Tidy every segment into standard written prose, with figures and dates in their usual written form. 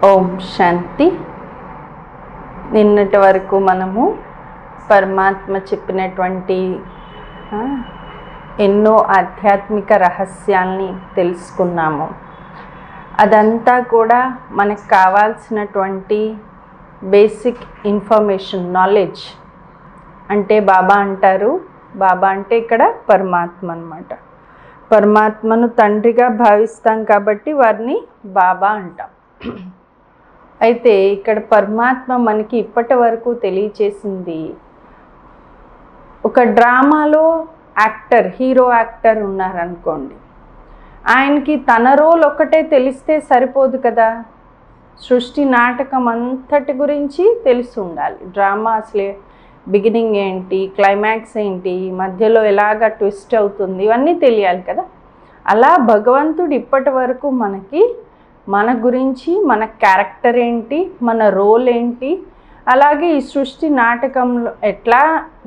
ఓం శాంతి. నిన్నటి వరకు మనము పరమాత్మ చెప్పినటువంటి ఎన్నో ఆధ్యాత్మిక రహస్యాల్ని తెలుసుకున్నాము. అదంతా కూడా మనకు కావాల్సినటువంటి బేసిక్ ఇన్ఫర్మేషన్, నాలెడ్జ్. అంటే బాబా అంటారు, బాబా అంటే ఇక్కడ పరమాత్మ అన్నమాట. పరమాత్మను తండ్రిగా భావిస్తాం కాబట్టి వారిని బాబా అంటాం. అయితే ఇక్కడ పరమాత్మ మనకి ఇప్పటి వరకు తెలియచేసింది, ఒక డ్రామాలో యాక్టర్, హీరో యాక్టర్ ఉన్నారనుకోండి, ఆయనకి తన రోల్ ఒక్కటే తెలిస్తే సరిపోదు కదా, సృష్టి నాటకం అంతటి గురించి తెలిసి ఉండాలి. డ్రామా అసలే బిగినింగ్ ఏంటి, క్లైమాక్స్ ఏంటి, మధ్యలో ఎలాగ ట్విస్ట్ అవుతుంది, ఇవన్నీ తెలియాలి కదా. అలా భగవంతుడు ఇప్పటి వరకు మనకి మన గురించి, మన క్యారెక్టర్ ఏంటి, మన రోల్ ఏంటి, అలాగే ఈ సృష్టి నాటకంలో ఎట్లా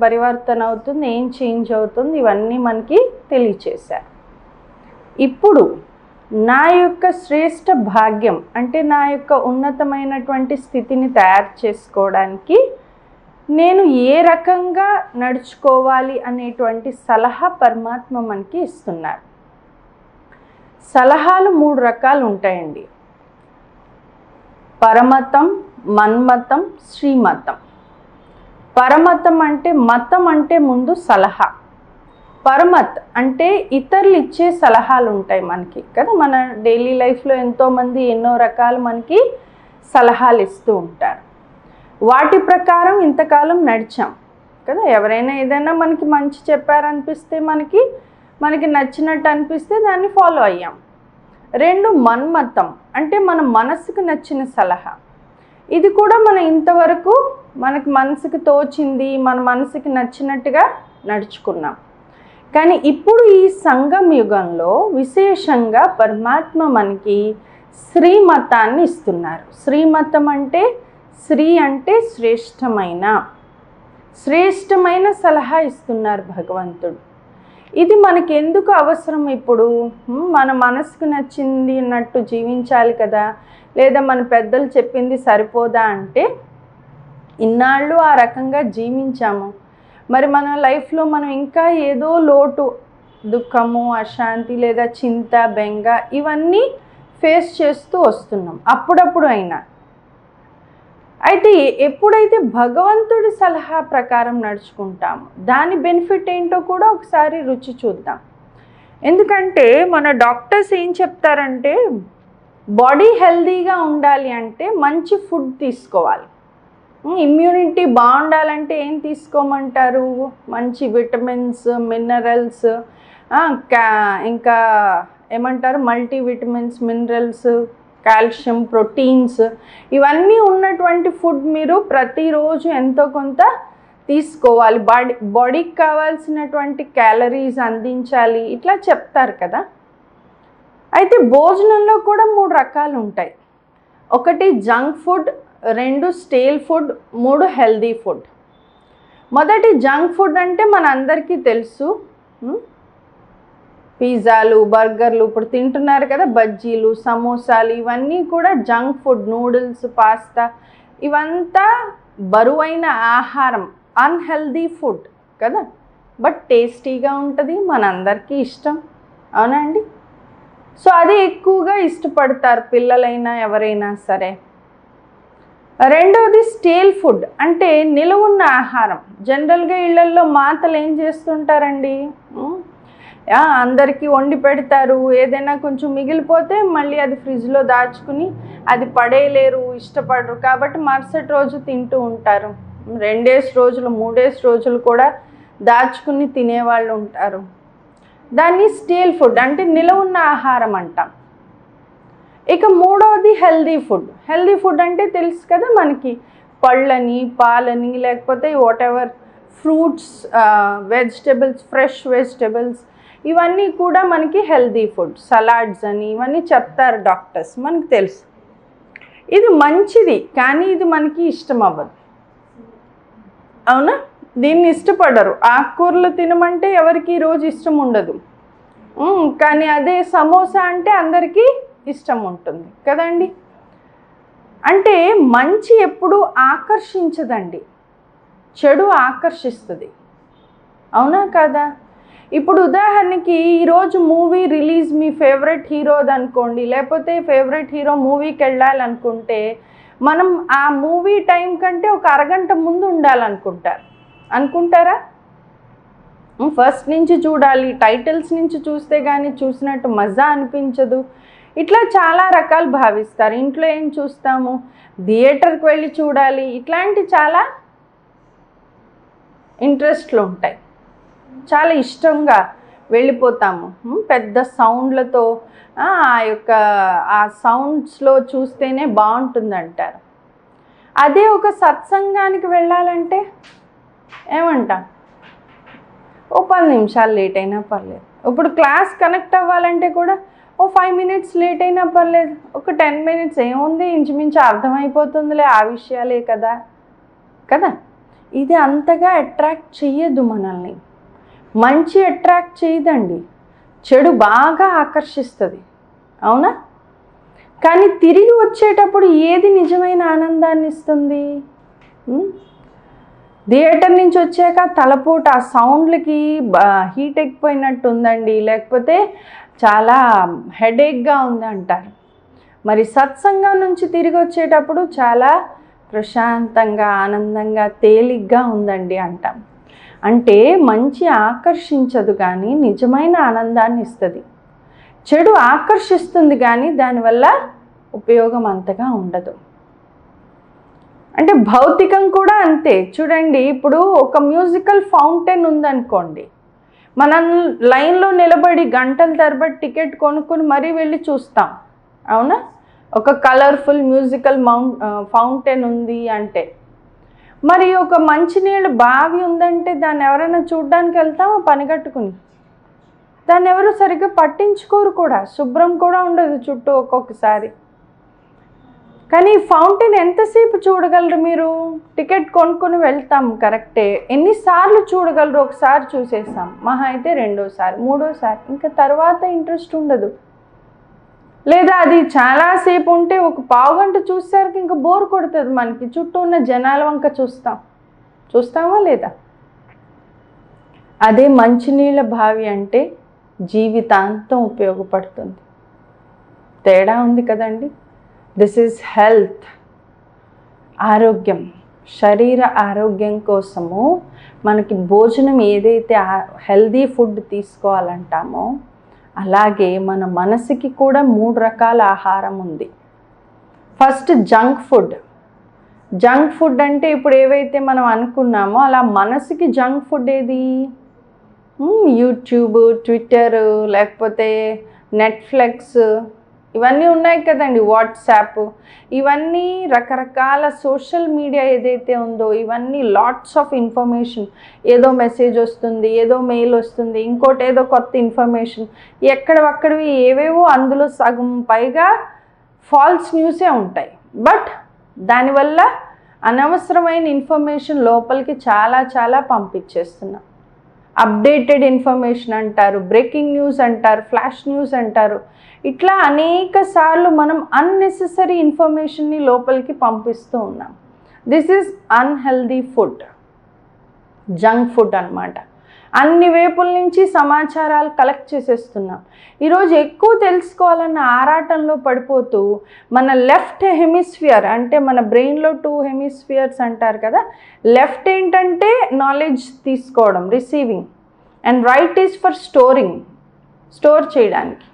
పరివర్తన అవుతుంది, ఏం చేంజ్ అవుతుంది, ఇవన్నీ మనకి తెలియచేశారు. ఇప్పుడు నా యొక్క శ్రేష్ఠ భాగ్యం అంటే నా యొక్క ఉన్నతమైనటువంటి స్థితిని తయారు చేసుకోవడానికి నేను ఏ రకంగా నడుచుకోవాలి అనేటువంటి సలహా పరమాత్మ మనకి ఇస్తున్నారు. సలహాలు 3 రకాలు ఉంటాయండి: పరమతం, మన్మతం, శ్రీమతం. పరమతం అంటే మతం అంటే ముందు సలహా. పరమత్ అంటే ఇతరులు ఇచ్చే సలహాలు ఉంటాయి మనకి కదా. మన డైలీ లైఫ్లో ఎంతోమంది ఎన్నో రకాలు మనకి సలహాలు ఇస్తూ ఉంటారు. వాటి ప్రకారం ఇంతకాలం నడిచాం కదా. ఎవరైనా ఏదైనా మనకి మంచి చెప్పారనిపిస్తే, మనకి నచ్చినట్టు అనిపిస్తే దాన్ని ఫాలో అయ్యాం. 2 మన్మతం అంటే మన మనసుకు నచ్చిన సలహా. ఇది కూడా మనం ఇంతవరకు మనకి మనసుకు తోచింది, మన మనసుకి నచ్చినట్టుగా నడుచుకున్నాం. కానీ ఇప్పుడు ఈ సంగం యుగంలో విశేషంగా పరమాత్మ మనకి శ్రీమతాన్ని ఇస్తున్నారు. శ్రీమతం అంటే, శ్రీ అంటే శ్రేష్టమైన సలహా ఇస్తున్నారు భగవంతుడు. ఇది మనకి ఎందుకు అవసరం? ఇప్పుడు మన మనసుకు నచ్చింది అన్నట్టు జీవించాలి కదా, లేదా మన పెద్దలు చెప్పింది సరిపోదా అంటే, ఇన్నాళ్ళు ఆ రకంగా జీవించాము. మరి మన లైఫ్లో మనం ఇంకా ఏదో లోటు, దుఃఖము, అశాంతి లేదా చింత, బెంగ ఇవన్నీ ఫేస్ చేస్తూ వస్తున్నాం అప్పుడప్పుడు అయినా. అయితే ఎప్పుడైతే భగవంతుడి సలహా ప్రకారం నడుచుకుంటామో దాని బెనిఫిట్ ఏంటో కూడా ఒకసారి రుచి చూద్దాం. ఎందుకంటే మన డాక్టర్స్ ఏం చెప్తారంటే, బాడీ హెల్తీగా ఉండాలి అంటే మంచి ఫుడ్ తీసుకోవాలి. ఇమ్యూనిటీ బాగుండాలంటే ఏం తీసుకోమంటారు? మంచి విటమిన్స్, మినరల్స్, ఇంకా ఏమంటారు, మల్టీవిటమిన్స్, మినరల్స్, కాల్షియం, ప్రోటీన్స్, ఇవన్నీ ఉన్నటువంటి ఫుడ్ మీరు ప్రతిరోజు ఎంతో కొంత తీసుకోవాలి. బాడీకి కావాల్సినటువంటి క్యాలరీస్ అందించాలి, ఇట్లా చెప్తారు కదా. అయితే భోజనంలో కూడా 3 రకాలు ఉంటాయి. 1 junk food, 2 stale food, 3 healthy food. మొదటి జంక్ ఫుడ్ అంటే మన అందరికీ తెలుసు, పిజ్జాలు, బర్గర్లు ఇప్పుడు తింటున్నారు కదా, బజ్జీలు, సమోసాలు, ఇవన్నీ కూడా జంక్ ఫుడ్. నూడిల్స్, పాస్తా, ఇవంతా బరువైన ఆహారం, అన్హెల్దీ ఫుడ్ కదా. బట్ టేస్టీగా ఉంటుంది, మనందరికీ ఇష్టం, అవునా అండి? సో అది ఎక్కువగా ఇష్టపడతారు పిల్లలైనా ఎవరైనా సరే. 2వది స్టేల్ ఫుడ్ అంటే నిలువున్న ఆహారం. జనరల్గా ఇళ్లల్లో మాతలు ఏం చేస్తుంటారండి, అందరికీ వండి పెడతారు, ఏదైనా కొంచెం మిగిలిపోతే మళ్ళీ అది ఫ్రిడ్జ్లో దాచుకుని అది పడేయలేరు, ఇష్టపడరు, కాబట్టి మరుసటి రోజు తింటూ ఉంటారు. 2 రోజులు 3 రోజులు కూడా దాచుకుని తినేవాళ్ళు ఉంటారు. దాన్ని స్టేల్ ఫుడ్ అంటే నిలవున్న ఆహారం అంటాం. ఇక 3వది హెల్దీ ఫుడ్. హెల్దీ ఫుడ్ అంటే తెలుసు కదా మనకి, పళ్ళని, పాలని, లేకపోతే whatever fruits, vegetables, fresh vegetables, ఇవన్నీ కూడా మనకి హెల్దీ ఫుడ్. సలాడ్స్ అని ఇవన్నీ చెప్తారు డాక్టర్స్, మనకు తెలుసు. ఇది మంచిది, కానీ ఇది మనకి ఇష్టం అవ్వదు, అవునా? దీన్ని ఇష్టపడరు. ఆకుకూరలు తినమంటే ఎవరికి ఈరోజు ఇష్టం ఉండదు, కానీ అదే సమోసా అంటే అందరికీ ఇష్టం ఉంటుంది కదండి. అంటే మంచి ఎప్పుడూ ఆకర్షించదండి, చెడు ఆకర్షిస్తుంది. అవునా కదా? ఇప్పుడు ఉదాహరణకి ఈరోజు మూవీ రిలీజ్ మీ ఫేవరెట్ హీరోది అనుకోండి, లేకపోతే ఫేవరెట్ హీరో మూవీకి వెళ్ళాలనుకుంటే మనం ఆ మూవీ టైం కంటే ఒక అరగంట ముందు అనుకుంటారా? ఫస్ట్ నుంచి చూడాలి, టైటిల్స్ నుంచి చూస్తే కానీ చూసినట్టు మజా అనిపించదు. ఇట్లా చాలా రకాలు భావిస్తారు. ఇంట్లో ఏం చూస్తాము, థియేటర్కి వెళ్ళి చూడాలి, ఇట్లాంటి చాలా ఇంట్రెస్ట్లు ఉంటాయి. చాలా ఇష్టంగా వెళ్ళిపోతాము. పెద్ద సౌండ్లతో ఆ సౌండ్స్లో చూస్తేనే బాగుంటుంది అంటారు. అదే ఒక సత్సంగానికి వెళ్ళాలంటే ఏమంటాం, ఓ 10 నిమిషాలు లేట్ అయినా పర్లేదు. ఇప్పుడు క్లాస్ కనెక్ట్ అవ్వాలంటే కూడా ఓ 5 minutes లేట్ అయినా పర్లేదు, ఒక 10 minutes ఏముంది, ఇంచుమించు అర్థమైపోతుందిలే, ఆ విషయాలే కదా. ఇది అంతగా అట్రాక్ట్ చెయ్యదు మనల్ని. మంచి అట్రాక్ట్ చేయదండి, చెడు బాగా ఆకర్షిస్తుంది. అవునా? కానీ తిరిగి వచ్చేటప్పుడు ఏది నిజమైన ఆనందాన్ని ఇస్తుంది? థియేటర్ నుంచి వచ్చాక తలపోటు ఆ సౌండ్లకి హీట్ ఎక్కిపోయినట్టు ఉందండి, లేకపోతే చాలా హెడేక్గా ఉంది అంటారు. మరి సత్సంగం నుంచి తిరిగి వచ్చేటప్పుడు చాలా ప్రశాంతంగా, ఆనందంగా, తేలిగ్గా ఉందండి అంటాం. అంటే మంచి ఆకర్షించదు కానీ నిజమైన ఆనందాన్ని ఇస్తుంది. చెడు ఆకర్షిస్తుంది కానీ దానివల్ల ఉపయోగం అంతగా ఉండదు. అంటే భౌతికం కూడా అంతే. చూడండి, ఇప్పుడు ఒక మ్యూజికల్ ఫౌంటైన్ ఉందనుకోండి, మనం లైన్లో నిలబడి గంటల తరబడి టికెట్ కొనుక్కొని మరీ వెళ్ళి చూస్తాం. అవునా? ఒక కలర్ఫుల్ మ్యూజికల్ ఫౌంటైన్ ఉంది అంటే. మరి ఒక మంచినీళ్ళ బావి ఉందంటే దాన్ని ఎవరైనా చూడ్డానికి వెళ్తామా పని కట్టుకుని? దాన్ని ఎవరు సరిగ్గా పట్టించుకోరు కూడా, శుభ్రం కూడా ఉండదు చుట్టూ ఒక్కొక్కసారి. కానీ ఫౌంటైన్ ఎంతసేపు చూడగలరు మీరు? టికెట్ కొనుక్కొని వెళ్తాం కరెక్టే, ఎన్నిసార్లు చూడగలరు? ఒకసారి చూసేసాం, మహా అయితే రెండోసారి, మూడోసారి, ఇంకా తర్వాత ఇంట్రెస్ట్ ఉండదు. లేదా అది చాలాసేపు ఉంటే ఒక పావుగంట చూసేసరికి ఇంకా బోర్ కొడుతుంది మనకి, చుట్టూ ఉన్న జనాల వంక చూస్తామా లేదా? అదే మంచినీళ్ళ బావి అంటే జీవితాంతం ఉపయోగపడుతుంది. తేడా ఉంది కదండి. దిస్ ఈజ్ హెల్త్, ఆరోగ్యం. శరీర ఆరోగ్యం కోసము మనకి భోజనం ఏదైతే హెల్దీ ఫుడ్ తీసుకోవాలంటామో అలాగే మన మనసుకి కూడా 3 రకాల ఆహారం ఉంది. ఫస్ట్ జంక్ ఫుడ్ అంటే ఇప్పుడు ఏవైతే మనం అనుకున్నామో అలా మనసుకి జంక్ ఫుడ్ ఏది? యూట్యూబ్, ట్విట్టర్, లేకపోతే నెట్ఫ్లిక్స్, ఇవన్నీ ఉన్నాయి కదండి, వాట్సాప్, ఇవన్నీ రకరకాల సోషల్ మీడియా ఏదైతే ఉందో ఇవన్నీ లాట్స్ ఆఫ్ ఇన్ఫర్మేషన్. ఏదో మెసేజ్ వస్తుంది, ఏదో మెయిల్ వస్తుంది, ఇంకోటి ఏదో కొత్త ఇన్ఫర్మేషన్, ఎక్కడవక్కడివి ఏవేవో, అందులో సగం పైగా ఫాల్స్ న్యూసే ఉంటాయి. బట్ దానివల్ల అనవసరమైన ఇన్ఫర్మేషన్ లోపలికి చాలా చాలా పంపించేస్తున్నాం. అప్డేటెడ్ ఇన్ఫర్మేషన్ అంటారు, బ్రేకింగ్ న్యూస్ అంటారు, ఫ్లాష్ న్యూస్ అంటారు. ఇట్లా అనేక సార్లు మనం అన్నెసెసరీ ఇన్ఫర్మేషన్ని లోపలికి పంపిస్తూ ఉన్నాం. This is unhealthy food, junk food అన్నమాట. అన్ని వైపుల నుంచి సమాచారాలు కలెక్ట్ చేసేస్తున్నాం. ఈరోజు ఎక్కువ తెలుసుకోవాలన్న ఆరాటంలో పడిపోతూ మన లెఫ్ట్ హెమిస్ఫియర్, అంటే మన బ్రెయిన్లో 2 హెమిస్ఫియర్స్ అంటారు కదా, లెఫ్ట్ ఏంటంటే నాలెడ్జ్ తీసుకోవడం, receiving, and right is for store చేయడానికి.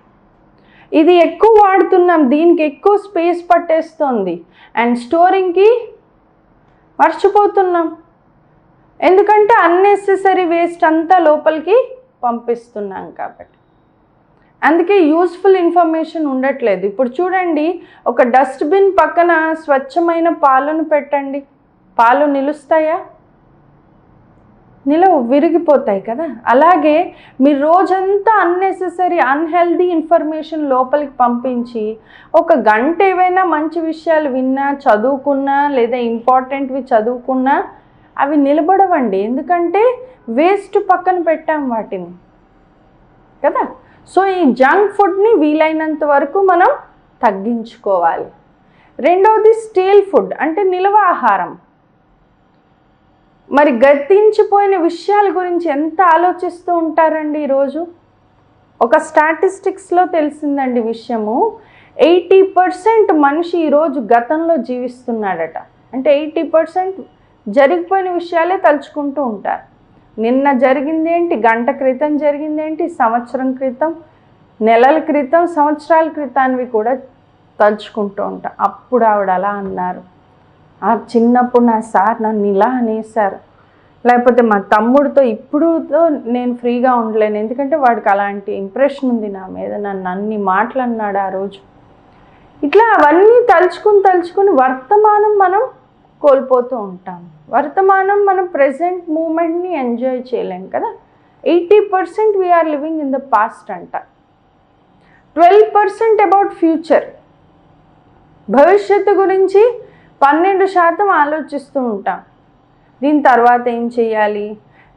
ఇది ఎక్కువ వాడుతున్నాం, దీనికి ఎక్కువ స్పేస్ పట్టేస్తుంది, అండ్ స్టోరింగ్కి మర్చిపోతున్నాం. ఎందుకంటే అన్నెసెసరీ వేస్ట్ అంతా లోపలికి పంపిస్తున్నాం కాబట్టి. అందుకే యూస్ఫుల్ ఇన్ఫర్మేషన్ ఉండట్లేదు. ఇప్పుడు చూడండి, ఒక డస్ట్బిన్ పక్కన స్వచ్ఛమైన పాలను పెట్టండి, పాలు నిలుస్తాయా? విరిగిపోతాయి కదా. అలాగే మీరు రోజంతా అన్నెసెసరీ అన్హెల్దీ ఇన్ఫర్మేషన్ లోపలికి పంపించి ఒక గంట ఏవైనా మంచి విషయాలు విన్నా, చదువుకున్నా, లేదా ఇంపార్టెంట్వి చదువుకున్నా అవి నిలబడవండి. ఎందుకంటే వేస్ట్ పక్కన పెట్టాం వాటిని కదా. సో ఈ జంక్ ఫుడ్ని వీలైనంత వరకు మనం తగ్గించుకోవాలి. రెండవది స్టీల్ ఫుడ్ అంటే నిల్వ ఆహారం. మరి గతించిపోయిన విషయాల గురించి ఎంత ఆలోచిస్తూ ఉంటారండి ఈరోజు. ఒక స్టాటిస్టిక్స్లో తెలిసిందండి విషయము, 80% మనిషి ఈరోజు గతంలో జీవిస్తున్నాడట. అంటే 80% జరిగిపోయిన విషయాలే తలుచుకుంటూ ఉంటారు. నిన్న జరిగిందేంటి, గంట క్రితం జరిగిందేంటి, సంవత్సరం క్రితం, నెలల క్రితం, సంవత్సరాల క్రితానివి కూడా తలుచుకుంటూ ఉంటాం. అప్పుడు ఆవిడ అలా అన్నారు, ఆ చిన్నప్పుడు నా సార్ నన్ను ఇలా అనేసారు, లేకపోతే మా తమ్ముడితో ఇప్పుడుతో నేను ఫ్రీగా ఉండలేను ఎందుకంటే వాడికి అలాంటి ఇంప్రెషన్ ఉంది నా మీద, నన్ను అన్ని మాటలు అన్నాడు ఆ రోజు. ఇట్లా అవన్నీ తలుచుకుని వర్తమానం మనం కోల్పోతూ ఉంటాం. వర్తమానం మనం ప్రజెంట్ మూమెంట్ని ఎంజాయ్ చేయలేం కదా. 80% we are living in the past అంట. 12% అబౌట్ ఫ్యూచర్, భవిష్యత్తు గురించి 12% ఆలోచిస్తూ ఉంటాం. దీని తర్వాత ఏం చేయాలి,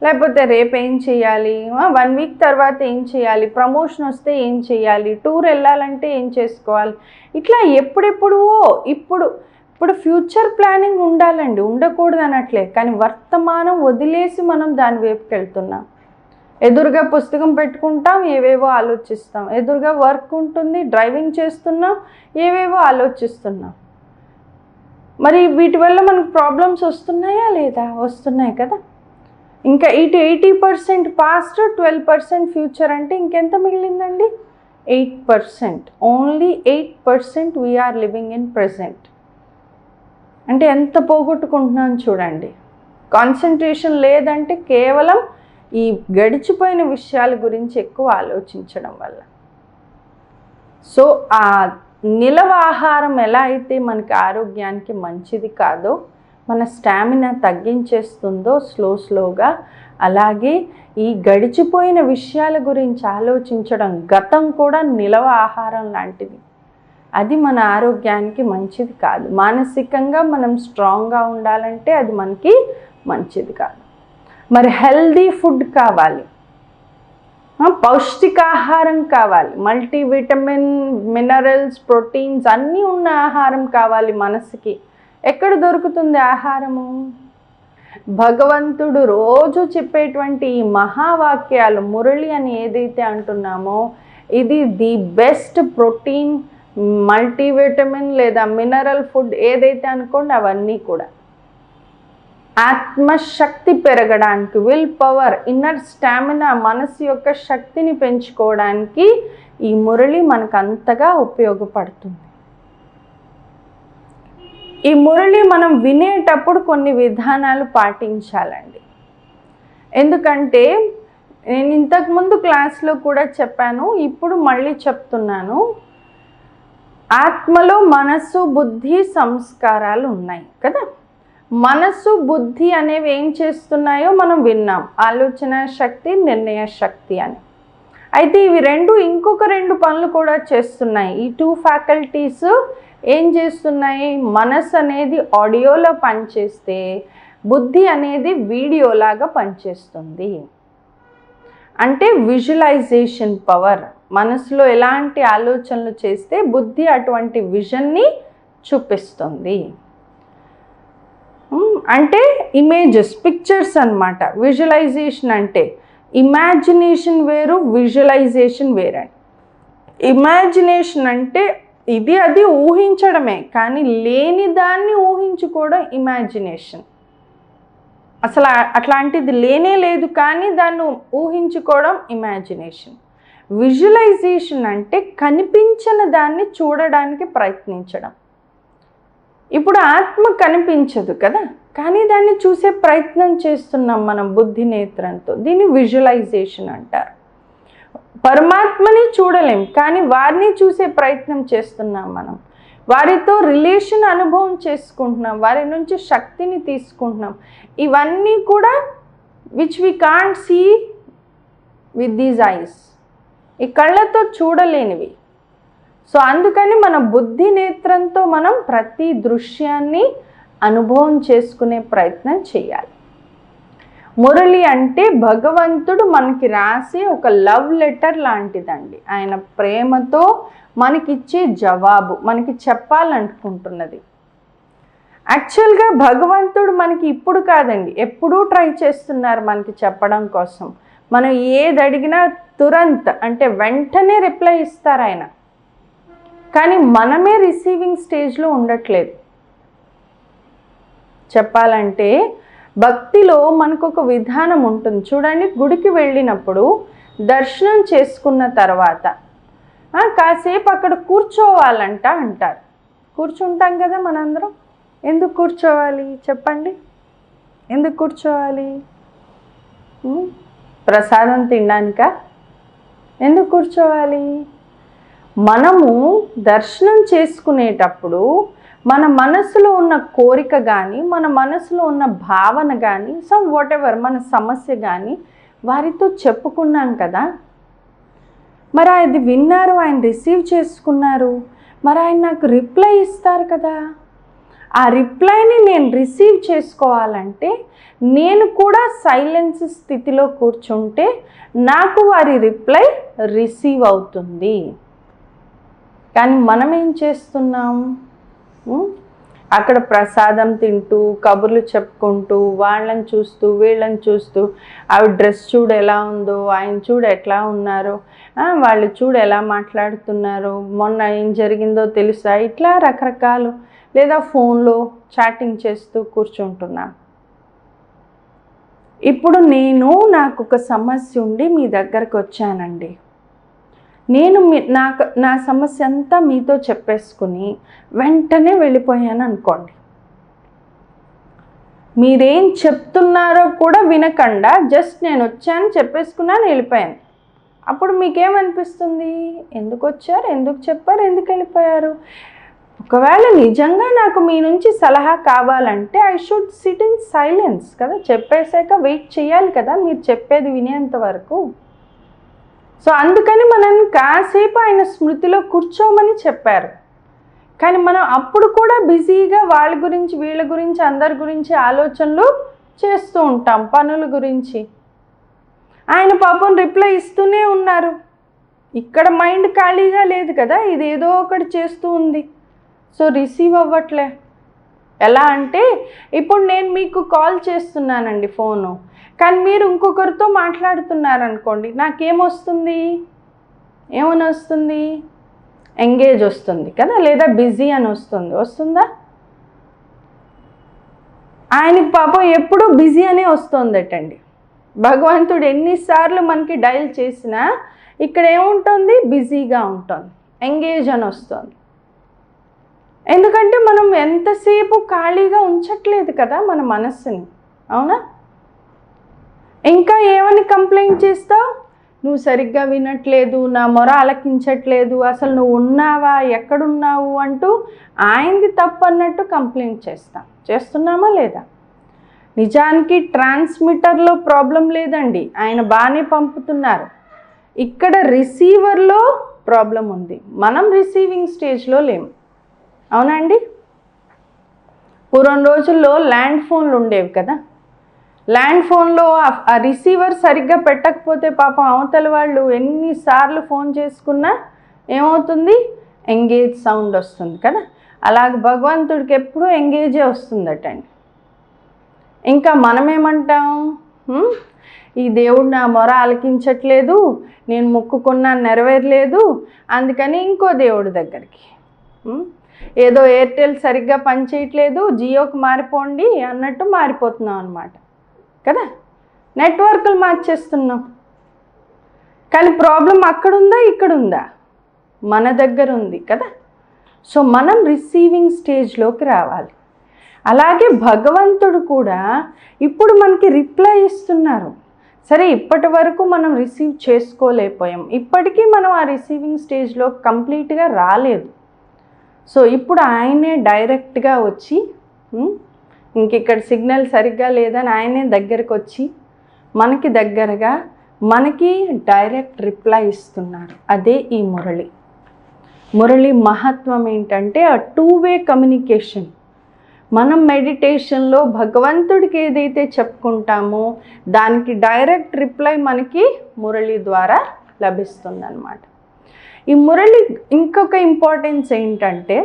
లేకపోతే రేపు ఏం చేయాలి, 1 వీక్ తర్వాత ఏం చేయాలి, ప్రమోషన్ వస్తే ఏం చేయాలి, టూర్ వెళ్ళాలంటే ఏం చేసుకోవాలి, ఇట్లా ఇప్పుడు ఫ్యూచర్ ప్లానింగ్ ఉండాలండి, ఉండకూడదు అనట్లే. కానీ వర్తమానం వదిలేసి మనం దాని వైపుకి వెళ్తున్నాం. ఎదురుగా పుస్తకం పెట్టుకుంటాం, ఏవేవో ఆలోచిస్తాం. ఎదురుగా వర్క్ ఉంటుంది, డ్రైవింగ్ చేస్తున్నాం, ఏవేవో ఆలోచిస్తున్నాం. మరి వీటి వల్ల మనకు ప్రాబ్లమ్స్ వస్తున్నాయా లేదా? వస్తున్నాయి కదా. ఇంకా 80% పాస్ట్, 12% ఫ్యూచర్ అంటే ఇంకెంత మిగిలిందండి? 8%. Only 8% we are living in present. అంటే ఎంత పోగొట్టుకుంటున్నాను చూడండి. కాన్సన్ట్రేషన్ లేదంటే కేవలం ఈ గడిచిపోయిన విషయాల గురించి ఎక్కువ ఆలోచించడం వల్ల. సో ఆ నిలవ ఆహారం ఎలా అయితే మనకి ఆరోగ్యానికి మంచిది కాదో, మన స్టామినా తగ్గించేస్తుందో స్లోగా, అలాగే ఈ గడిచిపోయిన విషయాల గురించి ఆలోచించడం, గతం కూడా నిలవ ఆహారం లాంటిది. అది మన ఆరోగ్యానికి మంచిది కాదు. మానసికంగా మనం స్ట్రాంగ్గా ఉండాలంటే అది మనకి మంచిది కాదు. మరి హెల్దీ ఫుడ్ కావాలి, పౌష్టికాహారం కావాలి, మల్టీవిటమిన్, మినరల్స్, ప్రోటీన్స్ అన్నీ ఉన్న ఆహారం కావాలి మనసుకి. ఎక్కడ దొరుకుతుంది ఆహారము? భగవంతుడు రోజు చెప్పేటువంటి ఈ మహావాక్యాలు, మురళి అని ఏదైతే అంటున్నామో, ఇది ది బెస్ట్ ప్రోటీన్, మల్టీవిటమిన్ లేదా మినరల్ ఫుడ్ ఏదైతే అనుకోండి, అవన్నీ కూడా ఆత్మశక్తి పెరగడానికి, విల్ పవర్, ఇన్నర్ స్టామినా, మనసు యొక్క శక్తిని పెంచుకోవడానికి ఈ మురళి మనకు అంతగా ఉపయోగపడుతుంది. ఈ మురళి మనం వినేటప్పుడు కొన్ని విధానాలు పాటించాలండి. ఎందుకంటే నేను ఇంతకుముందు క్లాస్లో కూడా చెప్పాను, ఇప్పుడు మళ్ళీ చెప్తున్నాను. ఆత్మలో మనసు, బుద్ధి, సంస్కారాలు ఉన్నాయి కదా. మనసు, బుద్ధి అనేవి ఏం చేస్తున్నాయో మనం విన్నాం, ఆలోచన శక్తి, నిర్ణయ శక్తి అని. అయితే ఇవి ఇంకొక 2 పనులు కూడా చేస్తున్నాయి. ఈ 2 ఫ్యాకల్టీస్ ఏం చేస్తున్నాయి? మనసు అనేది ఆడియోలో పనిచేస్తే బుద్ధి అనేది వీడియోలాగా పనిచేస్తుంది. అంటే విజువలైజేషన్ పవర్. మనసులో ఎలాంటి ఆలోచనలు చేస్తే బుద్ధి అటువంటి విజన్ని చూపిస్తుంది. అంటే ఇమేజెస్, పిక్చర్స్ అన్నమాట. విజువలైజేషన్ అంటే ఇమాజినేషన్ వేరు, విజువలైజేషన్ వేరండి. ఇమాజినేషన్ అంటే అది ఊహించడమే, కానీ లేని దాన్ని ఊహించుకోవడం ఇమాజినేషన్. అసలు అట్లాంటిది లేనే లేదు కానీ దాన్ని ఊహించుకోవడం ఇమాజినేషన్. విజువలైజేషన్ అంటే కనిపించని దాన్ని చూడడానికి ప్రయత్నించడం. ఇప్పుడు ఆత్మ కనిపించదు కదా, కానీ దాన్ని చూసే ప్రయత్నం చేస్తున్నాం మనం బుద్ధి నేత్రంతో. దీన్ని విజువలైజేషన్ అంటారు. పరమాత్మని చూడలేం, కానీ వారిని చూసే ప్రయత్నం చేస్తున్నాం మనం. వారితో రిలేషన్ అనుభవం చేసుకుంటున్నాం, వారి నుంచి శక్తిని తీసుకుంటున్నాం. ఇవన్నీ కూడా which we can't see with these eyes, ఈ కళ్ళతో చూడలేనివి. సో అందుకని మన బుద్ధి నేత్రంతో మనం ప్రతి దృశ్యాన్ని అనుభవం చేసుకునే ప్రయత్నం చేయాలి. మురళి అంటే భగవంతుడు మనకి రాసే ఒక లవ్ లెటర్ లాంటిదండి. ఆయన ప్రేమతో మనకిచ్చే జవాబు, మనకి చెప్పాలనుకుంటున్నది. యాక్చువల్గా భగవంతుడు మనకి ఇప్పుడు కాదండి, ఎప్పుడూ ట్రై చేస్తున్నారు మనకి చెప్పడం కోసం. మనం ఏది అడిగినా తురంత్ అంటే వెంటనే రిప్లై ఇస్తారు ఆయన. కానీ మనమే రిసీవింగ్ స్టేజ్లో ఉండట్లేదు. చెప్పాలంటే భక్తిలో మనకు ఒక విధానం ఉంటుంది చూడండి. గుడికి వెళ్ళినప్పుడు దర్శనం చేసుకున్న తర్వాత కాసేపు అక్కడ కూర్చోవాలంట అంటారు. కూర్చుంటాం కదా మనందరం. ఎందుకు కూర్చోవాలి చెప్పండి? ఎందుకు కూర్చోవాలి? ప్రసాదం తినడానిక? ఎందుకు కూర్చోవాలి? మనము దర్శనం చేసుకునేటప్పుడు మన మనసులో ఉన్న కోరిక కానీ, మన మనసులో ఉన్న భావన కానీ, వాట్ ఎవర్ మన సమస్య కానీ వారితో చెప్పుకున్నాం కదా. మరి అది విన్నారు, ఆయన రిసీవ్ చేసుకున్నారు, మరి ఆయన నాకు రిప్లై ఇస్తారు కదా. ఆ రిప్లైని నేను రిసీవ్ చేసుకోవాలంటే నేను కూడా సైలెన్స్ స్థితిలో కూర్చుంటే నాకు వారి రిప్లై రిసీవ్ అవుతుంది. కానీ మనం ఏం చేస్తున్నాం? అక్కడ ప్రసాదం తింటూ, కబుర్లు చెప్పుకుంటూ, వాళ్ళని చూస్తూ వీళ్ళని చూస్తూ, ఆవిడ డ్రెస్ చూడు ఎలా ఉందో, ఆయన చూడు ఎట్లా ఉన్నారో, వాళ్ళు చూడు ఎలా మాట్లాడుతున్నారో, మొన్న ఏం జరిగిందో తెలుసా, ఇట్లా రకరకాలు, లేదా ఫోన్లో చాటింగ్ చేస్తూ కూర్చుంటున్నాను. ఇప్పుడు నాకు ఒక సమస్య ఉండి మీ దగ్గరకు వచ్చానండి. నేను నా సమస్య అంతా మీతో చెప్పేసుకుని వెంటనే వెళ్ళిపోయాను అనుకోండి. మీరేం చెప్తున్నారో కూడా వినకుండా జస్ట్ నేను వచ్చాను, చెప్పేసుకున్నాను, వెళ్ళిపోయాను. అప్పుడు మీకేమనిపిస్తుంది? ఎందుకు వచ్చారు, ఎందుకు చెప్పారు, ఎందుకు వెళ్ళిపోయారు? ఒకవేళ నిజంగా నాకు మీ నుంచి సలహా కావాలంటే I should SIT in silence కదా. చెప్పేశాక వెయిట్ చేయాలి కదా మీరు చెప్పేది వినేంత వరకు. సో అందుకని మనం కాసేపు ఆయన స్మృతిలో కూర్చోమని చెప్పారు. కానీ మనం అప్పుడు కూడా బిజీగా వాళ్ళ గురించి, వీళ్ళ గురించి, అందరి గురించి ఆలోచనలు చేస్తూ ఉంటాం, పనుల గురించి. ఆయన పాపం రిప్లై ఇస్తూనే ఉన్నారు. ఇక్కడ మైండ్ ఖాళీగా లేదు కదా, ఇదేదో ఒకటి చేస్తూ ఉంది. సో రిసీవ్ అవ్వట్లే. ఎలా అంటే ఇప్పుడు నేను మీకు కాల్ చేస్తున్నానండి ఫోను, కానీ మీరు ఇంకొకరితో మాట్లాడుతున్నారనుకోండి, నాకేమొస్తుంది? ఏమని వస్తుంది? ఎంగేజ్ వస్తుంది కదా, లేదా బిజీ అని వస్తుందా? ఆయనకి పాపం ఎప్పుడూ బిజీ అనే వస్తుందటండి. భగవంతుడు ఎన్నిసార్లు మనకి డయల్ చేసినా ఇక్కడ ఏముంటుంది? బిజీగా ఉంటుంది, ఎంగేజ్ అని వస్తుంది. ఎందుకంటే మనం ఎంతసేపు ఖాళీగా ఉంచట్లేదు కదా మన మనస్సుని, అవునా? ఇంకా ఏమని కంప్లైంట్ చేస్తావు? నువ్వు సరిగ్గా వినట్లేదు, నా మొర ఆలకించట్లేదు, అసలు నువ్వు ఉన్నావా, ఎక్కడున్నావు అంటూ ఆయనది తప్పు అన్నట్టు కంప్లైంట్ చేస్తున్నామా లేదా? నిజానికి ట్రాన్స్మిటర్లో ప్రాబ్లం లేదండి, ఆయన బాగానే పంపుతున్నారు. ఇక్కడ రిసీవర్లో ప్రాబ్లం ఉంది, మనం రిసీవింగ్ స్టేజ్లో లేము. అవునండి? పూర్వం రోజుల్లో ల్యాండ్ ఫోన్లు ఉండేవి కదా. ల్యాండ్ ఫోన్లో ఆ రిసీవర్ సరిగ్గా పెట్టకపోతే పాపం అవతల వాళ్ళు ఎన్నిసార్లు ఫోన్ చేసుకున్నా ఏమవుతుంది? ఎంగేజ్ సౌండ్ వస్తుంది కదా. అలాగే భగవంతుడికి ఎప్పుడూ ఎంగేజే వస్తుందటండి. ఇంకా మనమేమంటాం? ఈ దేవుడు నా మొర ఆలకించట్లేదు, నేను మొక్కుకున్నా నెరవేరలేదు, అందుకని ఇంకో దేవుడి దగ్గరికి, ఏదో ఎయిర్టెల్ సరిగ్గా పనిచేయట్లేదు, జియోకి మారిపోండి అన్నట్టు మారిపోతున్నాం అన్నమాట కదా. నెట్వర్క్లు మార్చేస్తున్నాం. కానీ ప్రాబ్లం అక్కడుందా ఇక్కడుందా? మన దగ్గర ఉంది కదా. సో మనం రిసీవింగ్ స్టేజ్లోకి రావాలి. అలాగే భగవంతుడు కూడా ఇప్పుడు మనకి రిప్లై ఇస్తున్నారు. సరే, ఇప్పటి వరకు మనం రిసీవ్ చేసుకోలేకపోయాం, ఇప్పటికీ మనం ఆ రిసీవింగ్ స్టేజ్లో కంప్లీట్గా రాలేదు. సో ఇప్పుడు ఆయనే డైరెక్ట్గా వచ్చి, ఇంకిక్కడ సిగ్నల్ సరిగ్గా లేదని ఆయనే దగ్గరకు వచ్చి మనకి దగ్గరగా మనకి డైరెక్ట్ రిప్లై ఇస్తున్నారు. అదే ఈ మురళి మహత్వం ఏంటంటే ఆ 2-వే కమ్యూనికేషన్. మనం మెడిటేషన్లో భగవంతుడికి ఏదైతే చెప్పుకుంటామో దానికి డైరెక్ట్ రిప్లై మనకి మురళి ద్వారా లభిస్తుందన్నమాట. ఈ మురళి ఇంకొక ఇంపార్టెన్స్ ఏంటంటే,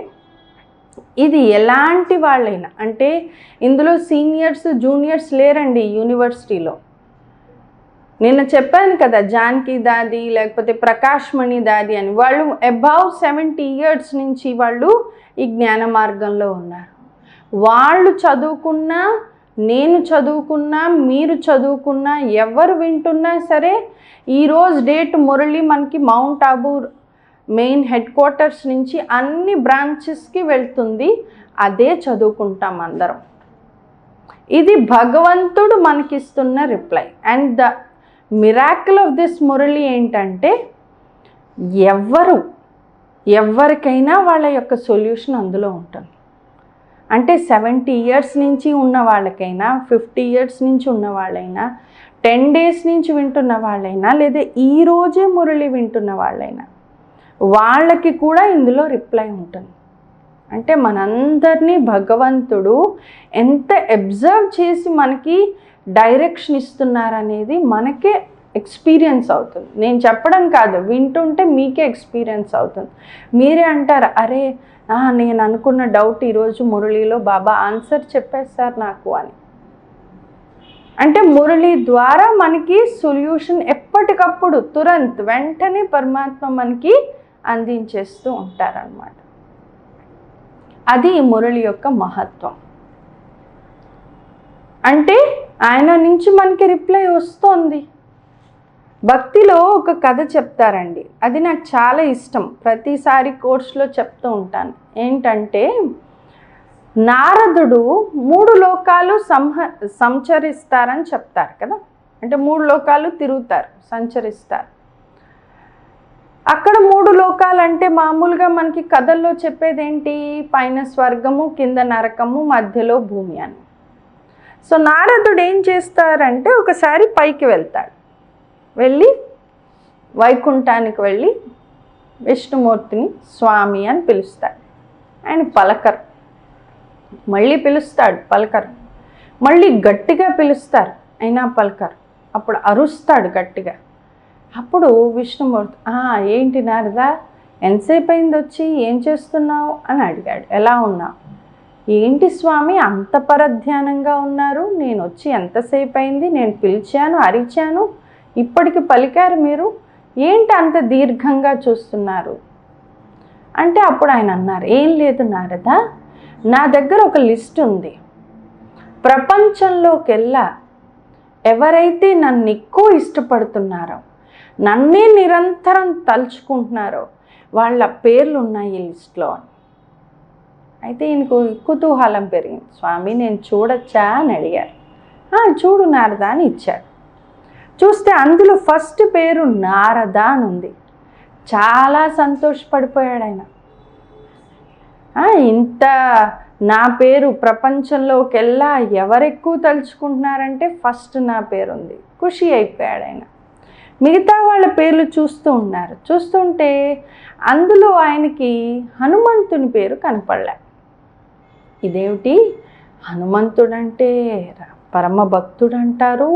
ఇది ఎలాంటి వాళ్ళైనా, అంటే ఇందులో సీనియర్స్ జూనియర్స్ లేరండి యూనివర్సిటీలో. నిన్న చెప్పాను కదా జానకి దాది లేకపోతే ప్రకాష్ మణి దాది అని, వాళ్ళు అబౌవ్ 70 years నుంచి వాళ్ళు ఈ జ్ఞాన మార్గంలో ఉన్నారు. వాళ్ళు చదువుకున్నా, నేను చదువుకున్నా, మీరు చదువుకున్నా, ఎవరు వింటున్నా సరే ఈరోజు డేట్ మురళి మనకి mount Abu main headquarters నుంచి అన్ని బ్రాంచెస్కి వెళ్తుంది. అదే చదువుకుంటాం అందరం. ఇది భగవంతుడు మనకిస్తున్న reply. And the miracle of this Murli ఏంటంటే, ఎవరికైనా వాళ్ళ యొక్క సొల్యూషన్ అందులో ఉంటుంది. అంటే 70 years నుంచి ఉన్న వాళ్ళకైనా, 50 years నుంచి ఉన్న వాళ్ళైనా, 10 days నుంచి వింటున్న వాళ్ళైనా, లేదా ఈరోజే మురళి వింటున్న వాళ్ళైనా, వాళ్ళకి కూడా ఇందులో రిప్లై ఉంటుంది. అంటే మనందరినీ భగవంతుడు ఎంత అబ్జర్వ్ చేసి మనకి డైరెక్షన్ ఇస్తున్నారనేది మనకే ఎక్స్పీరియన్స్ అవుతుంది. నేను చెప్పడం కాదు, వింటుంటే మీకే ఎక్స్పీరియన్స్ అవుతుంది. మీరే అంటారు, అరే నేను అనుకున్న డౌట్ ఈరోజు మురళిలో బాబా ఆన్సర్ చెప్పేస్తారు నాకు అని. అంటే మురళి ద్వారా మనకి సొల్యూషన్ ఎప్పటికప్పుడు వెంటనే పరమాత్మ మనకి అందించేస్తూ ఉంటారన్నమాట. అది మురళి యొక్క మహత్వం. అంటే ఆయన నుంచి మనకి రిప్లై వస్తుంది. భక్తిలో ఒక కథ చెప్తారండి, అది నాకు చాలా ఇష్టం, ప్రతిసారి కోర్సులో చెప్తూ ఉంటాను. ఏంటంటే, నారదుడు 3 లోకాలు సంచరిస్తారని చెప్తారు కదా. అంటే 3 లోకాలు తిరుగుతారు, సంచరిస్తారు. అక్కడ 3 లోకాలు అంటే మామూలుగా మనకి కథల్లో చెప్పేదేంటి, పైన స్వర్గము, కింద నరకము, మధ్యలో భూమి అని. సో నారదుడు ఏం చేస్తారంటే, ఒకసారి పైకి వెళ్తాడు, వెళ్ళి వైకుంఠానికి వెళ్ళి విష్ణుమూర్తిని స్వామి అని పిలుస్తాడు. ఆయన పలకరు. మళ్ళీ పిలుస్తాడు, పలకరు. మళ్ళీ గట్టిగా పిలుస్తారు, అయినా పలకరు. అప్పుడు అరుస్తాడు గట్టిగా. అప్పుడు విష్ణుమూర్తి, ఏంటి నారదా, ఎంతసేపు అయింది వచ్చి, ఏం చేస్తున్నావు అని అడిగాడు. ఎలా ఉన్నావు? ఏంటి స్వామి అంత పరధ్యానంగా ఉన్నారు, నేను వచ్చి ఎంతసేపు అయింది, నేను పిలిచాను, అరిచాను, ఇప్పటికి పలికారు మీరు, ఏంటి అంత దీర్ఘంగా చూస్తున్నారు అంటే, అప్పుడు ఆయన అన్నారు, ఏం లేదు నారదా, నా దగ్గర ఒక లిస్ట్ ఉంది. ప్రపంచంలోకెల్లా ఎవరైతే నన్ను ఎక్కువ ఇష్టపడుతున్నారో, నన్నే నిరంతరం తలుచుకుంటున్నారో వాళ్ళ పేర్లు ఉన్నాయి ఈ లిస్ట్లో. అయితే ఈయనకు కుతూహలం పెరిగింది. స్వామి నేను చూడొచ్చా అని అడిగారు. చూడు నారదా అని ఇచ్చాడు. చూస్తే అందులో ఫస్ట్ పేరు నారద అని ఉంది. చాలా సంతోషపడిపోయాడు ఆయన. ఇంత నా పేరు ప్రపంచంలోకెల్లా ఎవరెక్కువ తలుచుకుంటున్నారంటే ఫస్ట్ నా పేరు ఉంది. ఖుషి అయిపోయాడు ఆయన. మిగతా వాళ్ళ పేర్లు చూస్తూ ఉన్నారు. చూస్తుంటే అందులో ఆయనకి హనుమంతుని పేరు కనపడలే. ఇదేమిటి, హనుమంతుడంటే పరమ భక్తుడు అంటారు,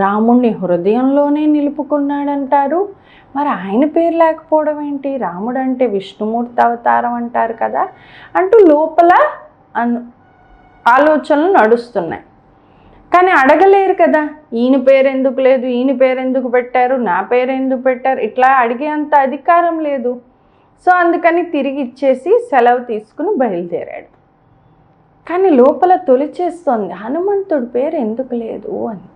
రాముణ్ణి హృదయంలోనే నిలుపుకున్నాడంటారు, మరి ఆయన పేరు లేకపోవడం ఏంటి, రాముడు అంటే విష్ణుమూర్తి అవతారం అంటారు కదా అంటూ లోపల ఆలోచనలు నడుస్తున్నాయి. కానీ అడగలేరు కదా, ఈయన పేరు ఎందుకు లేదు, ఈయన పేరు ఎందుకు పెట్టారు, నా పేరు ఎందుకు పెట్టారు, ఇట్లా అడిగేంత అధికారం లేదు. సో అందుకని తిరిగి ఇచ్చేసి సెలవు తీసుకుని బయలుదేరాడు. కానీ లోపల తొలిచేస్తోంది, హనుమంతుడి పేరు ఎందుకు లేదు అని.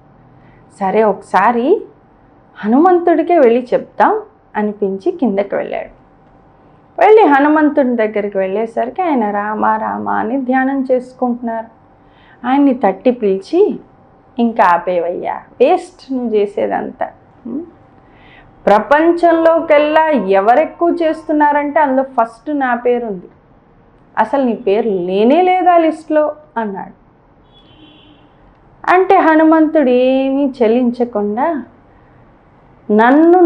సరే ఒకసారి హనుమంతుడికే వెళ్ళి చెప్తాం అనిపించి కిందకి వెళ్ళాడు. వెళ్ళి హనుమంతుడి దగ్గరికి వెళ్ళేసరికి ఆయన రామ రామ అని ధ్యానం చేసుకుంటున్నారు. ఆయన్ని తట్టి పిలిచి, ఇంకా ఆపేవయ్యా, వేస్ట్ నువ్వు చేసేదంతా. ప్రపంచంలోకెల్లా ఎవరెక్కువ చేస్తున్నారంటే అందులో ఫస్ట్ నా పేరు ఉంది, అసలు నీ పేరు లేనే లేదా లిస్ట్లో అన్నాడు. అంటే హనుమంతుడు ఏమీ చెల్లించకుండా, నన్ను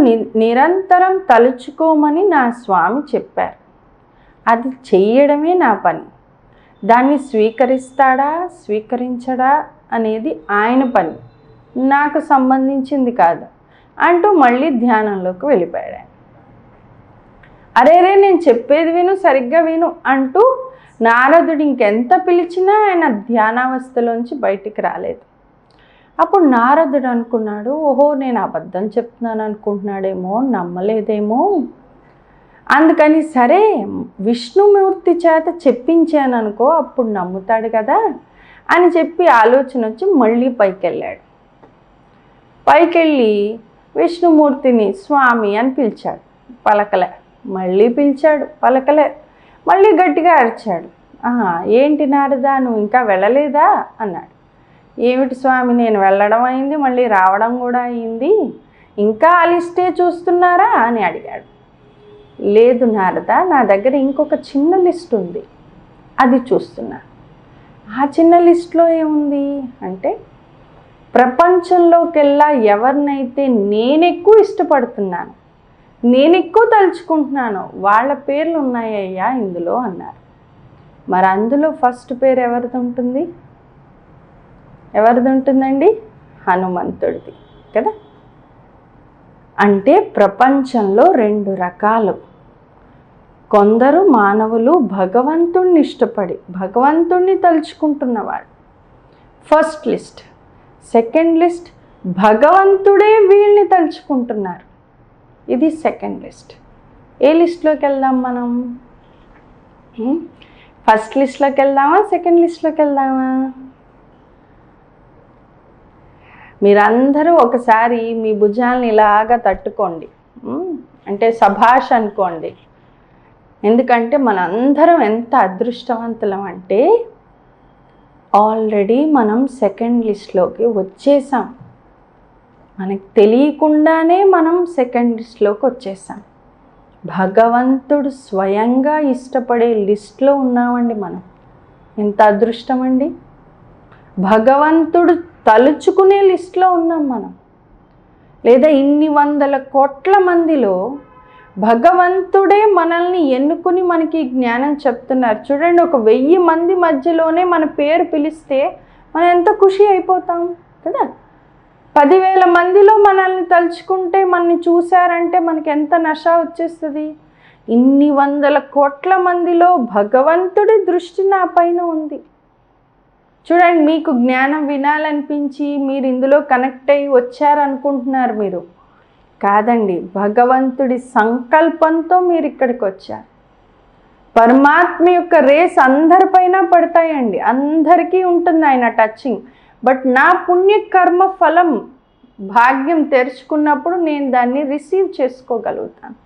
నిరంతరం తలుచుకోమని నా స్వామి చెప్పారు, అది చెయ్యడమే నా పని. దాన్ని స్వీకరిస్తాడా స్వీకరించడా అనేది ఆయన పని, నాకు సంబంధించింది కాదు అంటూ మళ్ళీ ధ్యానంలోకి వెళ్ళిపోయాడు. అరే నేను చెప్పేది విను, సరిగ్గా విను అంటూ నారదుడు ఇంకెంత పిలిచినా ఆయన ధ్యానావస్థలోంచి బయటికి రాలేదు. అప్పుడు నారదుడు అనుకున్నాడు, ఓహో నేను అబద్ధం చెప్తున్నాను అనుకుంటున్నాడేమో, నమ్మలేదేమో, అందుకని సరే విష్ణుమూర్తి చేత చెప్పించాను అనుకో, అప్పుడు నమ్ముతాడు కదా అని చెప్పి ఆలోచన వచ్చి మళ్ళీ పైకి వెళ్ళాడు. పైకెళ్ళి విష్ణుమూర్తిని స్వామి అని పిలిచాడు, పలకలే. మళ్ళీ పిలిచాడు, పలకలే. మళ్ళీ గట్టిగా అరిచాడు, ఏంటి నారదా నువ్వు ఇంకా వెళ్ళలేదా అన్నాడు. ఏమిటి స్వామి, నేను వెళ్ళడం అయింది, మళ్ళీ రావడం కూడా అయింది, ఇంకా ఆ లిస్టే చూస్తున్నారా అని అడిగాడు. లేదు నారదా, నా దగ్గర ఇంకొక చిన్న లిస్ట్ ఉంది, అది చూస్తున్నా. ఆ చిన్న లిస్ట్లో ఏముంది అంటే, ప్రపంచంలోకెల్లా ఎవరినైతే నేను ఎక్కువ ఇష్టపడుతున్నాను, నేను ఎక్కువ తలుచుకుంటున్నాను, వాళ్ళ పేర్లు ఉన్నాయ్యా ఇందులో అన్నారు. మరి అందులో ఫస్ట్ పేరు ఎవరిది ఉంటుంది? ఎవరిది ఉంటుందండి? హనుమంతుడిది కదా. అంటే ప్రపంచంలో రెండు రకాలు. కొందరు మానవులు భగవంతుణ్ణి ఇష్టపడి భగవంతుణ్ణి తలుచుకుంటున్నవాడు, ఫస్ట్ లిస్ట్. సెకండ్ లిస్ట్, భగవంతుడే వీళ్ళని తలుచుకుంటున్నారు, ఇది సెకండ్ లిస్ట్. ఏ లిస్ట్లోకి వెళ్దాం మనం? ఫస్ట్ లిస్ట్లోకి వెళ్దామా, సెకండ్ లిస్ట్లోకి వెళ్దామా? మీరందరూ ఒకసారి మీ భుజాలను ఇలాగా తట్టుకోండి, అంటే సభాష్ అనుకోండి. ఎందుకంటే మనందరం ఎంత అదృష్టవంతులం అంటే ఆల్రెడీ మనం సెకండ్ లిస్ట్లోకి వచ్చేసాం. మనకు తెలియకుండానే మనం సెకండ్ లిస్ట్లోకి వచ్చేసాం. భగవంతుడు స్వయంగా ఇష్టపడే లిస్ట్లో ఉన్నామండి మనం. ఎంత అదృష్టం అండి. భగవంతుడు తలుచుకునే లిస్ట్లో ఉన్నాం మనం. లేదా ఇన్ని వందల కోట్ల మందిలో భగవంతుడే మనల్ని ఎన్నుకుని మనకి జ్ఞానం చెప్తున్నారు. చూడండి, ఒక 1000 మంది మధ్యలోనే మన పేరు పిలిస్తే మనం ఎంత ఖుషి అయిపోతాం కదా. 10,000 మందిలో మనల్ని తలుచుకుంటే, మనల్ని చూశారంటే మనకి ఎంత నష వచ్చేస్తుంది. ఇన్ని వందల కోట్ల మందిలో భగవంతుడి దృష్టి నా పైన ఉంది. చూడండి, మీకు జ్ఞానం వినాలనిపించి మీరు ఇందులో కనెక్ట్ అయ్యి వచ్చారనుకుంటున్నారు. మీరు కాదండి, భగవంతుడి సంకల్పంతో మీరు ఇక్కడికి వచ్చారు. పరమాత్మ యొక్క రేస్ అందరిపైన పడతాయండి, అందరికీ ఉంటుంది ఆయన టచింగ్. బట్ నా పుణ్యకర్మ ఫలం భాగ్యం తెరుచుకున్నప్పుడు నేను దాన్ని రిసీవ్ చేసుకోగలుగుతాను.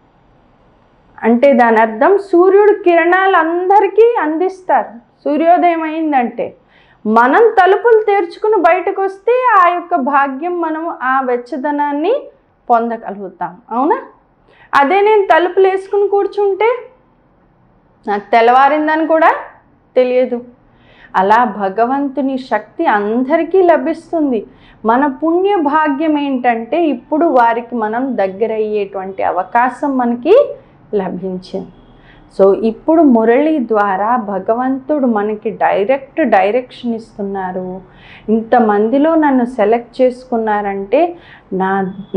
అంటే దాని అర్థం సూర్యుడు కిరణాలు అందరికీ అందిస్తారు. సూర్యోదయం అయిందంటే మనం తలుపులు తెరుచుకుని బయటకు వస్తే ఆ యొక్క భాగ్యం మనం ఆ వెచ్చదనాన్ని పొందగలుగుతాం. అవునా? అదే నేను తలుపులు వేసుకుని కూర్చుంటే నాకు తెల్లవారిందని కూడా తెలియదు. అలా భగవంతుని శక్తి అందరికీ లభిస్తుంది. మన పుణ్య భాగ్యం ఏంటంటే ఇప్పుడు వారికి మనం దగ్గర అయ్యేటువంటి అవకాశం మనకి లభించింది. సో ఇప్పుడు మురళి ద్వారా భగవంతుడు మనకి డైరెక్షన్ ఇస్తున్నారు. ఇంతమందిలో నన్ను సెలెక్ట్ చేసుకున్నారంటే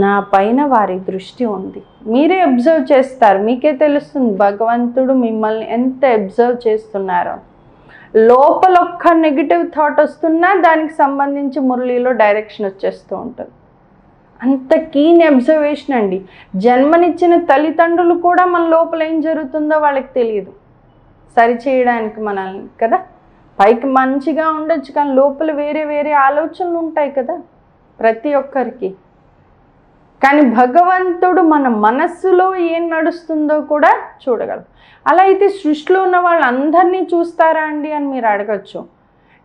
నా పైన వారి దృష్టి ఉంది. మీరే అబ్జర్వ్ చేస్తారు, మీకే తెలుస్తుంది భగవంతుడు మిమ్మల్ని ఎంత అబ్జర్వ్ చేస్తున్నారో. లోపల ఒక్క నెగిటివ్ థాట్ వస్తున్నా దానికి సంబంధించి మురళిలో డైరెక్షన్ వచ్చేస్తూ ఉంటుంది. అంత కీన్ అబ్జర్వేషన్ అండి. జన్మనిచ్చిన తల్లిదండ్రులు కూడా మన లోపల ఏం జరుగుతుందో వాళ్ళకి తెలియదు సరిచేయడానికి మనల్ని కదా. పైకి మంచిగా ఉండొచ్చు కానీ లోపల వేరే వేరే ఆలోచనలు ఉంటాయి కదా ప్రతి ఒక్కరికి. కానీ భగవంతుడు మన మనస్సులో ఏం నడుస్తుందో కూడా చూడగలరు. అలా అయితే సృష్టిలో ఉన్న వాళ్ళందరినీ చూస్తారా అండి అని మీరు అడగచ్చు.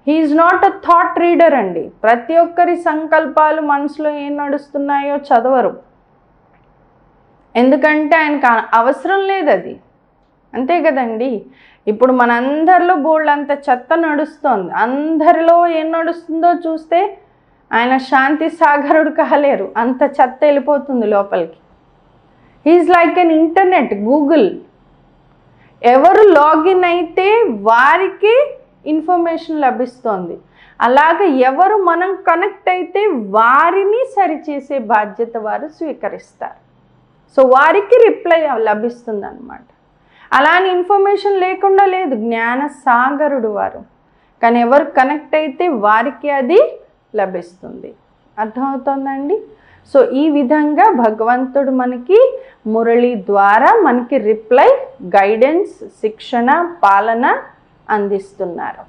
He is not a thought reader అండి. ప్రతి ఒక్కరి సంకల్పాలు మనసులో ఏం నడుస్తున్నాయో చదవరు. ఎందుకంటే ఆయనకు అవసరం లేదు అది. అంతే కదండి. ఇప్పుడు మనందరిలో బోల్డంత చెత్త నడుస్తోంది. అందరిలో ఏం నడుస్తుందో చూస్తే ఆయన శాంతి సాగరుడు కాలేరు, అంత చెత్త వెళ్ళిపోతుంది లోపలికి. He is like an internet, Google. ఎవరు లాగిన్ అయితే వారికి ఇన్ఫర్మేషన్ లభిస్తోంది. అలాగే ఎవరు మనం కనెక్ట్ అయితే వారిని సరిచేసే బాధ్యత వారు స్వీకరిస్తారు. సో వారికి రిప్లై లభిస్తుంది అన్నమాట. అలానే ఇన్ఫర్మేషన్ లేకుండా లేదు, జ్ఞాన సాగరుడు వారు. కానీ ఎవరు కనెక్ట్ అయితే వారికి అది లభిస్తుంది. అర్థమవుతుందండి? సో ఈ విధంగా భగవంతుడు మనకి మురళి ద్వారా మనకి రిప్లై, గైడెన్స్, శిక్షణ, పాలన అందిస్తున్నారు.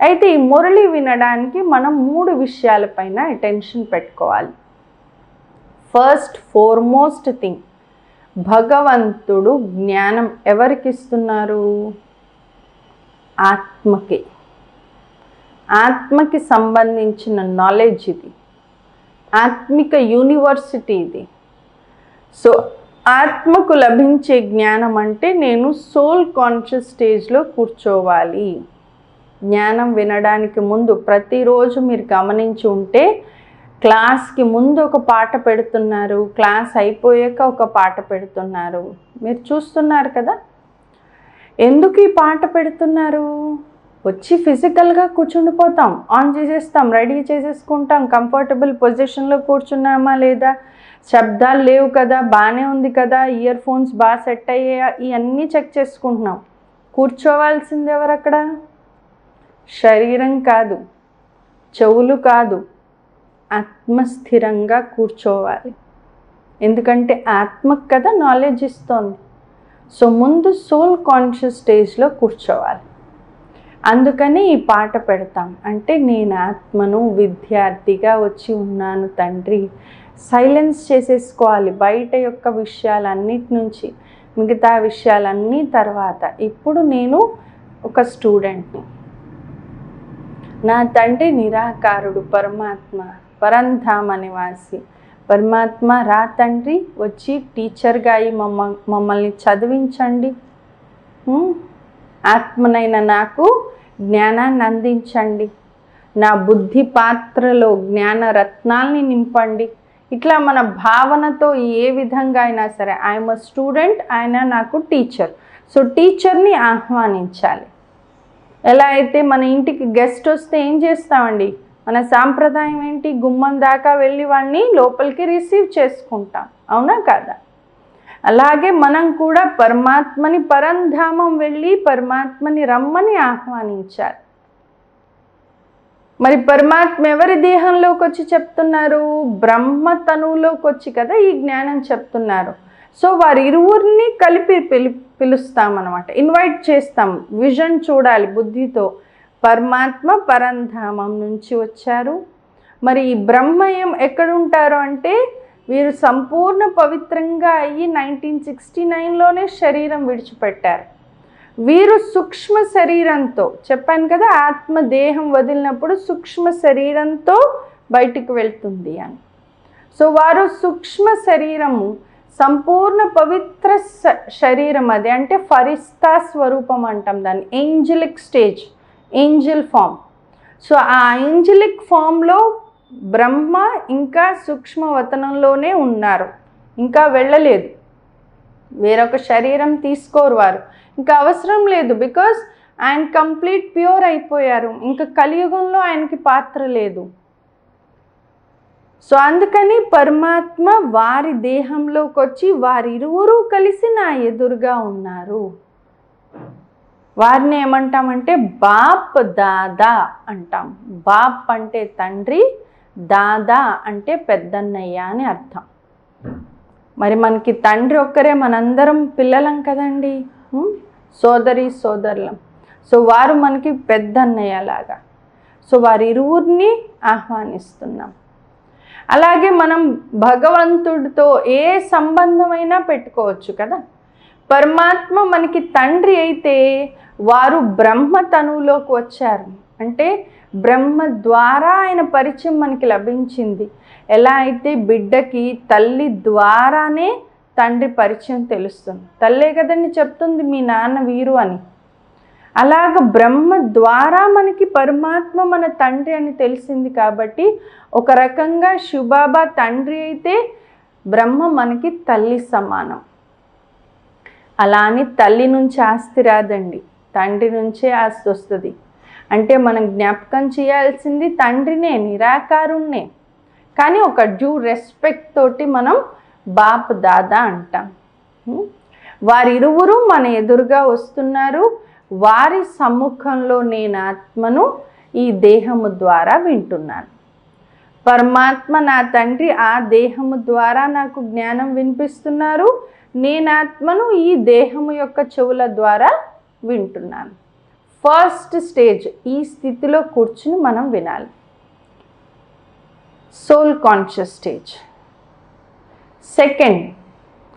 అయితే ఈ మురళి వినడానికి మనం 3 విషయాలపైన అటెన్షన్ పెట్టుకోవాలి. ఫస్ట్ ఫార్మోస్ట్ థింగ్, భగవంతుడు జ్ఞానం ఎవరికి ఇస్తున్నారు? ఆత్మకి. ఆత్మకి సంబంధించిన నాలెడ్జ్ ఇది, ఆత్మిక యూనివర్సిటీ ఇది. సో ఆత్మకు లభించే జ్ఞానం అంటే నేను సోల్ కాన్షియస్ స్టేజ్లో కూర్చోవాలి. జ్ఞానం వినడానికి ముందు ప్రతిరోజు మీరు గమనించి ఉంటే క్లాస్కి ముందు ఒక పాట పెడుతున్నారు, క్లాస్ అయిపోయాక ఒక పాట పెడుతున్నారు. మీరు చూస్తున్నారు కదా. ఎందుకు ఈ పాట పెడుతున్నారు? వచ్చి ఫిజికల్గా కూర్చుండిపోతాం, ఆన్ చేసేస్తాం, రెడీ చేసేసుకుంటాం, కంఫర్టబుల్ పొజిషన్లో కూర్చున్నామా లేదా, శబ్దాలు లేవు కదా, బాగానే ఉంది కదా, ఇయర్ ఫోన్స్ బాగా సెట్ అయ్యాయా, ఇవన్నీ చెక్ చేసుకుంటున్నాం. కూర్చోవాల్సింది ఎవరు అక్కడ? శరీరం కాదు, చెవులు కాదు, ఆత్మస్థిరంగా కూర్చోవాలి. ఎందుకంటే ఆత్మకు కదా నాలెడ్జ్ ఇస్తోంది. సో ముందు సోల్ కాన్షియస్ స్టేజ్లో కూర్చోవాలి. అందుకని ఈ పాట పెడతాం. అంటే నేను ఆత్మను, విద్యార్థిగా వచ్చి ఉన్నాను తండ్రి. సైలెన్స్ చేసేసుకోవాలి బయట యొక్క విషయాలన్నిటి నుంచి, మిగతా విషయాలన్నీ తర్వాత. ఇప్పుడు నేను ఒక స్టూడెంట్ని, నా తండ్రి నిరాకారుడు, పరమాత్మ, పరంధామ నివాసి పరమాత్మ. రా తండ్రి, వచ్చి టీచర్గా అయి మమ్మల్ని చదివించండి. ఆత్మనైన నాకు జ్ఞానాన్ని అందించండి. నా బుద్ధి పాత్రలో జ్ఞాన రత్నాల్ని నింపండి. ఇట్లా మన భావనతో ఏ విధంగా అయినా సరే, ఐఎమ్ అ స్టూడెంట్, ఆయన నాకు టీచర్. సో టీచర్ని ఆహ్వానించాలి. ఎలా అయితే మన ఇంటికి గెస్ట్ వస్తే ఏం చేస్తామండి? మన సాంప్రదాయం ఏంటి? గుమ్మం దాకా వెళ్ళి వాడిని లోపలికి రిసీవ్ చేసుకుంటాం, అవునా కాదా? అలాగే మనం కూడా పరమాత్మని, పరంధామం వెళ్ళి పరమాత్మని రమ్మని ఆహ్వానించాలి. మరి పరమాత్మ ఎవరి దేహంలోకి వచ్చి చెప్తున్నారు? బ్రహ్మ తనువులోకి వచ్చి కదా ఈ జ్ఞానం చెప్తున్నారు. సో వారి ఇరువురిని కలిపి పిలుస్తామన్నమాట, ఇన్వైట్ చేస్తాం. విజన్ చూడాలి బుద్ధితో. పరమాత్మ పరంధామం నుంచి వచ్చారు. మరి ఈ బ్రహ్మయం ఎక్కడుంటారు అంటే, వీరు సంపూర్ణ పవిత్రంగా అయ్యి 1969లోనే శరీరం విడిచిపెట్టారు. వీరు సూక్ష్మ శరీరంతో, చెప్పాను కదా ఆత్మ దేహం వదిలినప్పుడు సూక్ష్మ శరీరంతో బయటికి వెళ్తుంది అని. సో వారు సూక్ష్మ శరీరము సంపూర్ణ పవిత్ర శరీరం. అది అంటే ఫరిస్తా స్వరూపం అంటాం దాన్ని, angelic stage, angel form. So ఆ ఏంజలిక్ ఫామ్లో బ్రహ్మ ఇంకా సూక్ష్మవతనంలోనే ఉన్నారు, ఇంకా వెళ్ళలేదు. వేరొక శరీరం తీసుకోరు వారు, ఇంకా అవసరం లేదు. బికాజ్ ఆయన కంప్లీట్ ప్యూర్ అయిపోయారు, ఇంకా కలియుగంలో ఆయనకి పాత్ర లేదు. సో అందుకని పరమాత్మ వారి దేహంలోకి వచ్చి వారిరువురు కలిసి నా ఎదురుగా ఉన్నారు. వారిని ఏమంటామంటే బాప్ దాదా అంటాం. బాప్ అంటే తండ్రి, దాదా అంటే పెద్దన్నయ్య అని అర్థం. మరి మనకి తండ్రి ఒక్కరే, మనందరం పిల్లలం కదండి, సోదరి సోదరులం. సో వారు మనకి పెద్దన్నయ్య లాగా. సో వారి ఇరువురిని ఆహ్వానిస్తున్నాం. అలాగే మనం భగవంతుడితో ఏ సంబంధమైనా పెట్టుకోవచ్చు కదా. పరమాత్మ మనకి తండ్రి అయితే వారు బ్రహ్మ తనువులోకి వచ్చారు. అంటే బ్రహ్మ ద్వారా ఆయన పరిచయం మనకి లభించింది. ఎలా అయితే బిడ్డకి తల్లి ద్వారానే తండ్రి పరిచయం తెలుస్తుంది, తల్లే కదండి చెప్తుంది మీ నాన్న వీరు అని. అలాగ బ్రహ్మ ద్వారా మనకి పరమాత్మ మన తండ్రి అని తెలిసింది. కాబట్టి ఒక రకంగా శివబాబా తండ్రి అయితే బ్రహ్మ మనకి తల్లి సమానం. అలా అని తల్లి నుంచి ఆస్తి రాదండి, తండ్రి నుంచే ఆస్తి వస్తుంది. అంటే మనం జ్ఞాపకం చేయాల్సింది తండ్రినే, నిరాకారుణ్ణే. కానీ ఒక డ్యూ రెస్పెక్ట్ తోటి మనం బాప్ దాదా అంటాం. వారిరువురు మన ఎదురుగా వస్తున్నారు. వారి సమ్ముఖంలో నేను ఆత్మను ఈ దేహము ద్వారా వింటున్నాను. పరమాత్మ నా తండ్రి ఆ దేహము ద్వారా నాకు జ్ఞానం వినిపిస్తున్నారు. నేను ఆత్మను ఈ దేహము యొక్క చెవుల ద్వారా వింటున్నాను. ఫస్ట్ స్టేజ్, ఈ స్థితిలో కూర్చుని మనం వినాలి. Soul conscious stage. సెకండ్,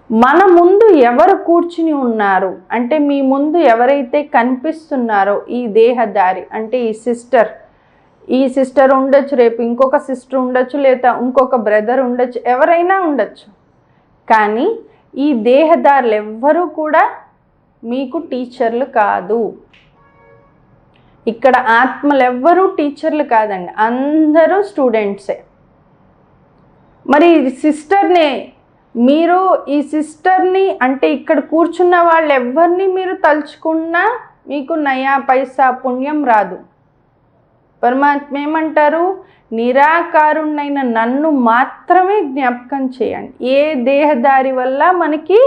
మన ముందు ఎవరు కూర్చుని ఉన్నారు అంటే మీ ముందు ఎవరైతే కనిపిస్తున్నారో ఈ దేహదారి అంటే ఈ సిస్టర్ ఉండొచ్చు, రేపు ఇంకొక సిస్టర్ ఉండొచ్చు, లేదా ఇంకొక బ్రదర్ ఉండొచ్చు, ఎవరైనా ఉండొచ్చు. కానీ ఈ దేహదారులు ఎవ్వరూ కూడా మీకు టీచర్లు కాదు. ఇక్కడ ఆత్మలు ఎవ్వరూ టీచర్లు కాదండి, అందరూ స్టూడెంట్సే. మరి ఈ సిస్టర్ని అంటే ఇక్కడ కూర్చున్న వాళ్ళు ఎవరిని మీరు తలుచుకున్నా మీకు నయా పైసా పుణ్యం రాదు. పరమాత్మ ఏమంటారు, నిరాకారుణ్ణైన నన్ను మాత్రమే జ్ఞాపకం చేయండి. ఏ దేహదారి వల్ల మనకి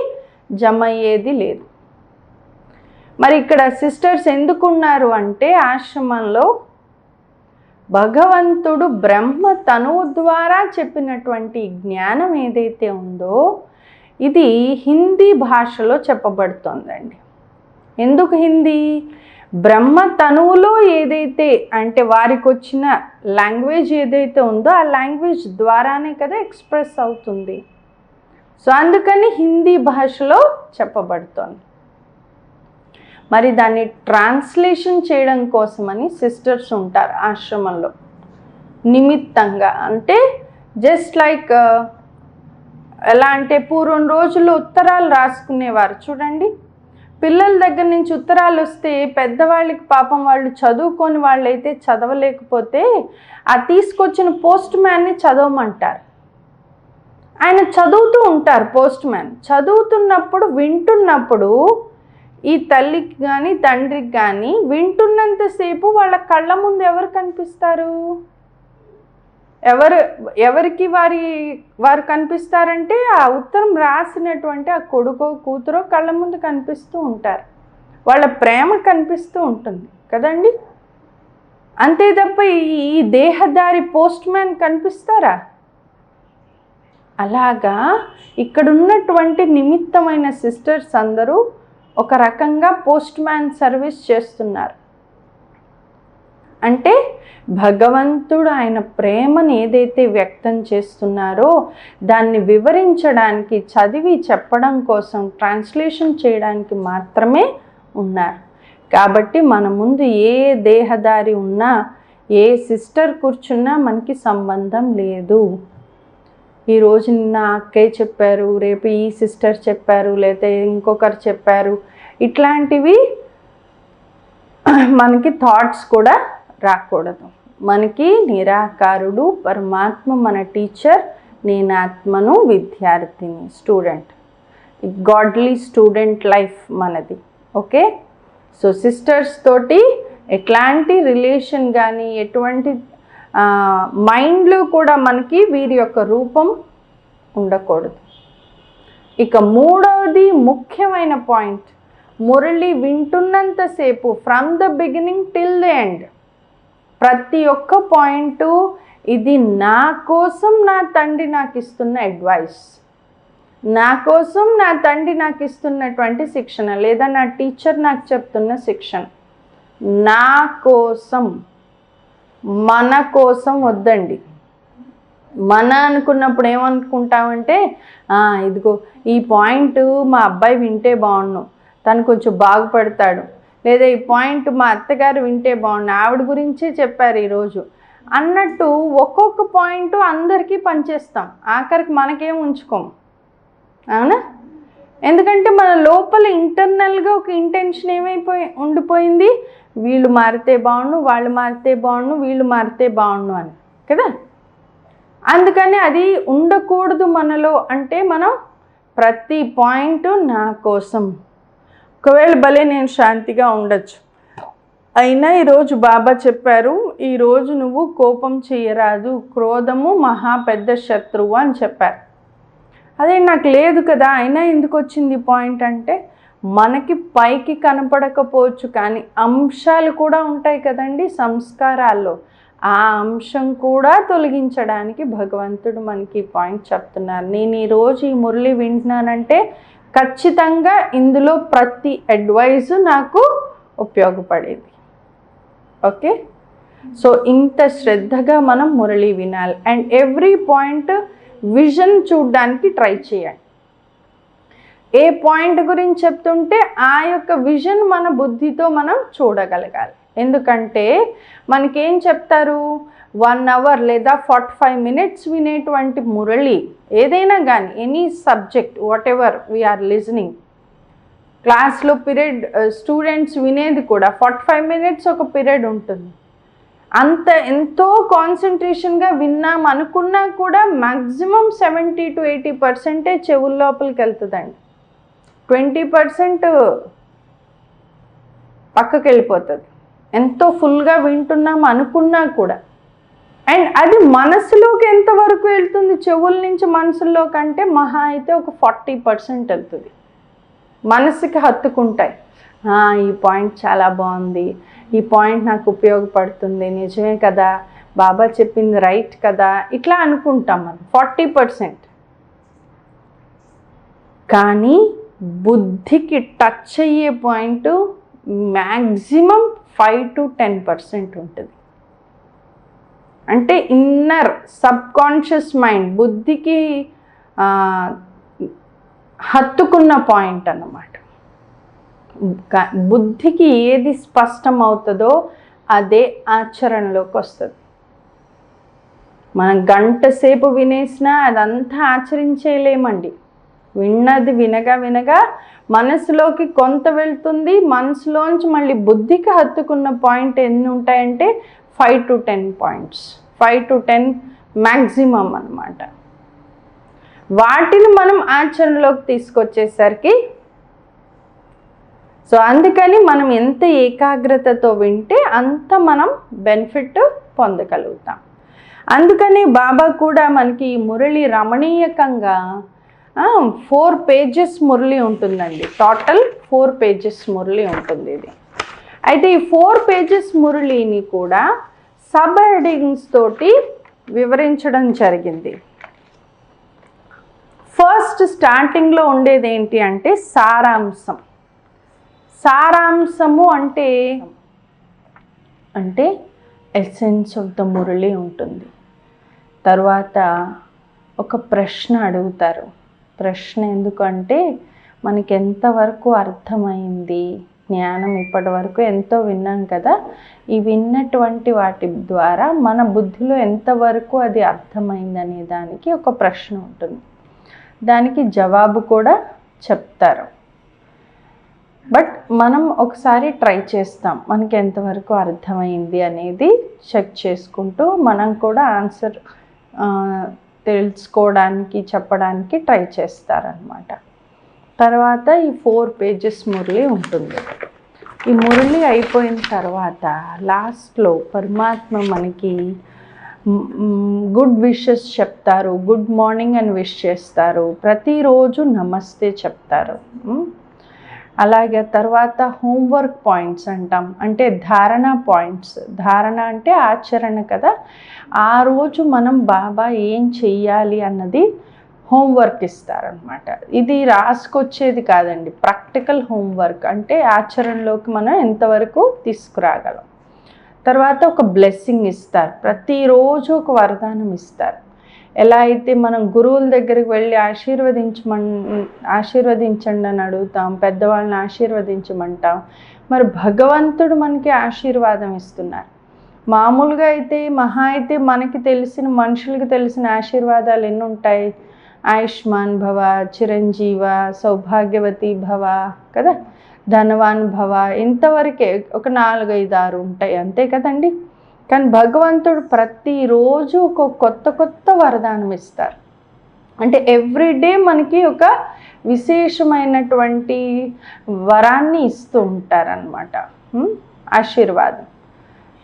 జమ అయ్యేది లేదు. మరి ఇక్కడ సిస్టర్స్ ఎందుకున్నారు అంటే ఆశ్రమంలో భగవంతుడు బ్రహ్మ తనువు ద్వారా చెప్పినటువంటి జ్ఞానం ఏదైతే ఉందో ఇది హిందీ భాషలో చెప్పబడుతోందండి. ఎందుకు హిందీ? బ్రహ్మ తనువులో ఏదైతే అంటే వారికి వచ్చిన లాంగ్వేజ్ ఏదైతే ఉందో ఆ లాంగ్వేజ్ ద్వారానే కదా ఎక్స్ప్రెస్ అవుతుంది. సో అందుకని హిందీ భాషలో చెప్పబడుతోంది. మరి దాన్ని ట్రాన్స్లేషన్ చేయడం కోసమని సిస్టర్స్ ఉంటారు ఆశ్రమంలో నిమిత్తంగా. అంటే జస్ట్ లైక్ ఎలా అంటే పూర్వం రోజుల్లో ఉత్తరాలు రాసుకునేవారు చూడండి. పిల్లల దగ్గర నుంచి ఉత్తరాలు వస్తే పెద్దవాళ్ళకి పాపం వాళ్ళు చదువుకొని వాళ్ళైతే చదవలేకపోతే ఆ తీసుకొచ్చిన పోస్ట్ మ్యాన్ని చదవమంటారు. ఆయన చదువుతూ ఉంటారు. పోస్ట్ మ్యాన్ చదువుతున్నప్పుడు వింటున్నప్పుడు ఈ తల్లికి కానీ తండ్రికి కానీ వింటున్నంతసేపు వాళ్ళ కళ్ళ ముందు ఎవరు కనిపిస్తారు? ఎవరికి వారు కనిపిస్తారంటే ఆ ఉత్తరం రాసినటువంటి ఆ కొడుకో కూతురో కళ్ళ ముందు కనిపిస్తూ ఉంటారు. వాళ్ళ ప్రేమ కనిపిస్తూ ఉంటుంది కదండి. అంతే తప్ప ఈ దేహదారి పోస్ట్ మ్యాన్ కనిపిస్తారా? అలాగా ఇక్కడ ఉన్నటువంటి నిమిత్తమైన సిస్టర్స్ అందరూ ఒక రకంగా పోస్ట్ మ్యాన్ సర్వీస్ చేస్తున్నారు. అంటే భగవంతుడు ఆయన ప్రేమను ఏదైతే వ్యక్తం చేస్తున్నారో దాన్ని వివరించడానికి, చదివి చెప్పడం కోసం, ట్రాన్స్లేషన్ చేయడానికి మాత్రమే ఉన్నారు. కాబట్టి మన ముందు ఏ దేహదారి ఉన్నా, ఏ సిస్టర్ కూర్చున్నా మనకి సంబంధం లేదు. ఈరోజు నిన్న అక్కయ్య చెప్పారు, రేపు ఈ సిస్టర్ చెప్పారు, లేకపోతే ఇంకొకరు చెప్పారు, ఇట్లాంటివి మనకి థాట్స్ కూడా రాకూడదు. మనకి నిరాకారుడు పరమాత్మ మన టీచర్, నేను ఆత్మను విద్యార్థిని, స్టూడెంట్, గాడ్లీ స్టూడెంట్ లైఫ్ మనది. ఓకే, సో సిస్టర్స్ తోటి ఎట్లాంటి రిలేషన్ కానీ ఎటువంటి మైండ్లో కూడా మనకి వీరి యొక్క రూపం ఉండకూడదు. ఇక మూడవది ముఖ్యమైన పాయింట్, మురళి వింటున్నంతసేపు from the beginning till the end ప్రతి ఒక్క పాయింట్ ఇది నా కోసం నా తండ్రి నాకు ఇస్తున్న అడ్వైస్, నా కోసం నా తండ్రి నాకు ఇస్తున్నటువంటి శిక్షణ, లేదా నా టీచర్ నాకు చెప్తున్న శిక్షణ. నా కోసం, మన కోసం వద్దండి. మన అనుకున్నప్పుడు ఏమనుకుంటామంటే ఇదిగో ఈ పాయింట్ మా అబ్బాయి వింటే బాగుండు, తను కొంచెం బాగుపడతాడు, లేదా ఈ పాయింట్ మా అత్తగారు వింటే బాగుండు, ఆవిడ గురించే చెప్పారు ఈరోజు అన్నట్టు ఒక్కొక్క పాయింట్ అందరికీ పనిచేస్తాం. ఆఖరికి మనకేం ఉంచుకోం, అవునా? ఎందుకంటే మన లోపల ఇంటర్నల్గా ఒక ఇంటెన్షన్ ఉండిపోయింది, వీళ్ళు మారితే బాగుండు, వాళ్ళు మారితే బాగుండు, వీళ్ళు మారితే బాగుండు అని కదా. అందుకని అది ఉండకూడదు మనలో. అంటే మనం ప్రతి పాయింట్ నా కోసం, ఒకవేళ భలే నేను శాంతిగా ఉండొచ్చు, అయినా ఈరోజు బాబా చెప్పారు, ఈరోజు నువ్వు కోపం చేయరాదు, క్రోధము మహా పెద్ద శత్రువు అని చెప్పారు. అదే నాకు లేదు కదా, అయినా ఎందుకు వచ్చింది పాయింట్ అంటే, మనకి పైకి కనపడకపోవచ్చు కానీ అంశాలు కూడా ఉంటాయి కదండి సంస్కారాల్లో, ఆ అంశం కూడా తొలగించడానికి భగవంతుడు మనకి పాయింట్ చెప్తున్నారు. నేను ఈరోజు ఈ మురళి వింటున్నానంటే ఖచ్చితంగా ఇందులో ప్రతి అడ్వైజు నాకు ఉపయోగపడేది. ఓకే, సో ఇంత శ్రద్ధగా మనం మురళి వినాలి. అండ్ ఎవ్రీ పాయింట్ విజన్ చూడడానికి ట్రై చేయండి. ఏ పాయింట్ గురించి చెప్తుంటే ఆ యొక్క విజన్ మన బుద్ధితో మనం చూడగలగాలి. ఎందుకంటే మనకేం చెప్తారు, 1 hour లేదా 45 minutes వినేటువంటి మురళి ఏదైనా కానీ, any subject whatever we are listening, క్లాస్లో పీరియడ్ స్టూడెంట్స్ వినేది కూడా 45 minutes ఒక పీరియడ్ ఉంటుంది. అంత ఎంతో కాన్సన్ట్రేషన్గా విన్నాం అనుకున్నా కూడా మ్యాక్సిమం 70 to 80% చెవుల లోపలికి వెళ్తుందండి. 20% పక్కకి వెళ్ళిపోతుంది, ఎంతో ఫుల్గా వింటున్నాం అనుకున్నా కూడా. అండ్ అది మనసులోకి ఎంతవరకు వెళ్తుంది, చెవుల నుంచి మనసులో కంటే మహా అయితే ఒక 40% వెళ్తుంది. మనసుకి హత్తుకుంటాయి, ఈ పాయింట్ చాలా బాగుంది, ఈ పాయింట్ నాకు ఉపయోగపడుతుంది, నిజమే కదా, బాబా చెప్పింది రైట్ కదా, ఇట్లా అనుకుంటాం మనం 40%. కానీ బుద్ధికి టచ్ అయ్యే పాయింట్ మ్యాక్సిమం 5 to 10% ఉంటుంది. అంటే ఇన్నర్ సబ్కాన్షియస్ మైండ్ బుద్ధికి హత్తుకున్న పాయింట్ అన్నమాట. బుద్ధికి ఏది స్పష్టం అవుతుందో అదే ఆచరణలోకి వస్తుంది. మనం గంట సేపు వినేసినా అదంతా ఆచరించేయలేమండి. విన్నది వినగా వినగా మనసులోకి కొంత వెళ్తుంది, మనసులోంచి మళ్ళీ బుద్ధికి హత్తుకున్న పాయింట్ ఎన్ని ఉంటాయంటే 5 to 10 points, 5 to 10 మ్యాక్సిమం అన్నమాట. వాటిని మనం ఆచరణలోకి తీసుకొచ్చేసరికి, సో అందుకని మనం ఎంత ఏకాగ్రతతో వింటే అంత మనం బెనిఫిట్ పొందగలుగుతాం. అందుకని బాబా కూడా మనకి మురళి రమణీయకంగా 4 pages మురళి ఉంటుందండి. టోటల్ 4 pages మురళి ఉంటుంది ఇది. అయితే ఈ 4 pages మురళిని కూడా సబ్ హెడింగ్స్ తోటి వివరించడం జరిగింది. ఫస్ట్ స్టార్టింగ్లో ఉండేది ఏంటి అంటే సారాంశం. సారాంశము అంటే ఎసెన్స్ ఆఫ్ ద మురళి ఉంటుంది. తర్వాత ఒక ప్రశ్న అడుగుతారు. ప్రశ్న ఎందుకంటే మనకి ఎంతవరకు అర్థమైంది, జ్ఞానం ఇప్పటి వరకు ఎంతో విన్నాం కదా, ఈ విన్నటువంటి వాటి ద్వారా మన బుద్ధిలో ఎంతవరకు అది అర్థమైందనే దానికి ఒక ప్రశ్న ఉంటుంది. దానికి జవాబు కూడా చెప్తారు. బట్ మనం ఒకసారి ట్రై చేస్తాం, మనకి ఎంతవరకు అర్థమైంది అనేది చెక్ చేసుకుంటూ మనం కూడా ఆన్సర్ తెలుసుకోవడానికి చెప్పడానికి ట్రై చేస్తారనమాట. తర్వాత ఈ 4 pages మురళి ఉంటుంది. ఈ మురళి అయిపోయిన తర్వాత లాస్ట్లో పరమాత్మ మనకి గుడ్ విషెస్ చెప్తారు, గుడ్ మార్నింగ్ అని విష్ చేస్తారు, ప్రతిరోజు నమస్తే చెప్తారు. అలాగే తర్వాత హోంవర్క్ పాయింట్స్ అంటాం, అంటే ధారణ పాయింట్స్. ధారణ అంటే ఆచరణ కదా, ఆ రోజు మనం బాబా ఏం చెయ్యాలి అన్నది హోంవర్క్ ఇస్తారనమాట. ఇది రాసుకొచ్చేది కాదండి, ప్రాక్టికల్ హోంవర్క్, అంటే ఆచరణలోకి మనం ఎంతవరకు తీసుకురాగలం. తర్వాత ఒక బ్లెస్సింగ్ ఇస్తారు, ప్రతిరోజు ఒక వరదానం ఇస్తారు. ఎలా అయితే మనం గురువుల దగ్గరికి వెళ్ళి ఆశీర్వదించండి అని అడుగుతాం, పెద్దవాళ్ళని ఆశీర్వదించమంటాం, మరి భగవంతుడు మనకి ఆశీర్వాదం ఇస్తున్నారు. మామూలుగా అయితే మహా అయితే మనకి తెలిసిన మనుషులకి తెలిసిన ఆశీర్వాదాలు ఎన్ని ఉంటాయి, ఆయుష్మాన్ భవ, చిరంజీవ, సౌభాగ్యవతి భవ కదా, ధనవాన్ భవ, ఇంతవరకే ఒక 4, 5, 6 ఉంటాయి అంతే కదండి. కానీ భగవంతుడు ప్రతిరోజు ఒక కొత్త వరదానం ఇస్తారు. అంటే ఎవ్రీడే మనకి ఒక విశేషమైనటువంటి వరాన్ని ఇస్తూ ఉంటారనమాట, ఆశీర్వాదం.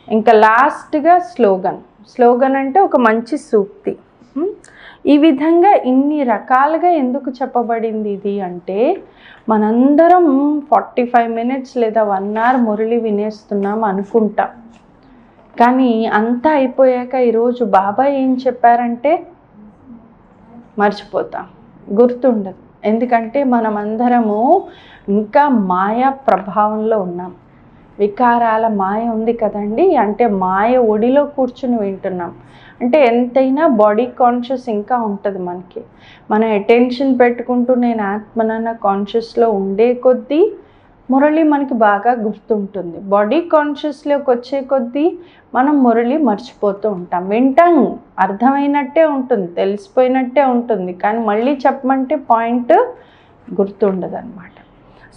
ఇంకా లాస్ట్గా స్లోగన్ అంటే ఒక మంచి సూక్తి. ఈ విధంగా ఇన్ని రకాలుగా ఎందుకు చెప్పబడింది ఇది అంటే, మనందరం 45 minutes లేదా 1 hour మురళి వినేస్తున్నాం అనుకుంటాం. కానీ అంతా అయిపోయాక ఈరోజు బాబా ఏం చెప్పారంటే మర్చిపోతాం, గుర్తుండదు. ఎందుకంటే మనమందరము ఇంకా మాయా ప్రభావంలో ఉన్నాం. వికారాల మాయ ఉంది కదండి, అంటే మాయ ఒడిలో కూర్చుని వింటున్నాం. అంటే ఎంతైనా బాడీ కాన్షియస్ ఇంకా ఉంటుంది మనకి. మనం అటెన్షన్ పెట్టుకుంటూ నేను ఆత్మనన్న కాన్షియస్లో ఉండే కొద్దీ మురళి మనకి బాగా గుర్తుంటుంది. బాడీ కాన్షియస్లోకి వచ్చే కొద్దీ మనం మురళి మర్చిపోతూ ఉంటాం. వింటాం, అర్థమైనట్టే ఉంటుంది, తెలిసిపోయినట్టే ఉంటుంది, కానీ మళ్ళీ చెప్పమంటే పాయింట్ గుర్తుండదు అన్నమాట.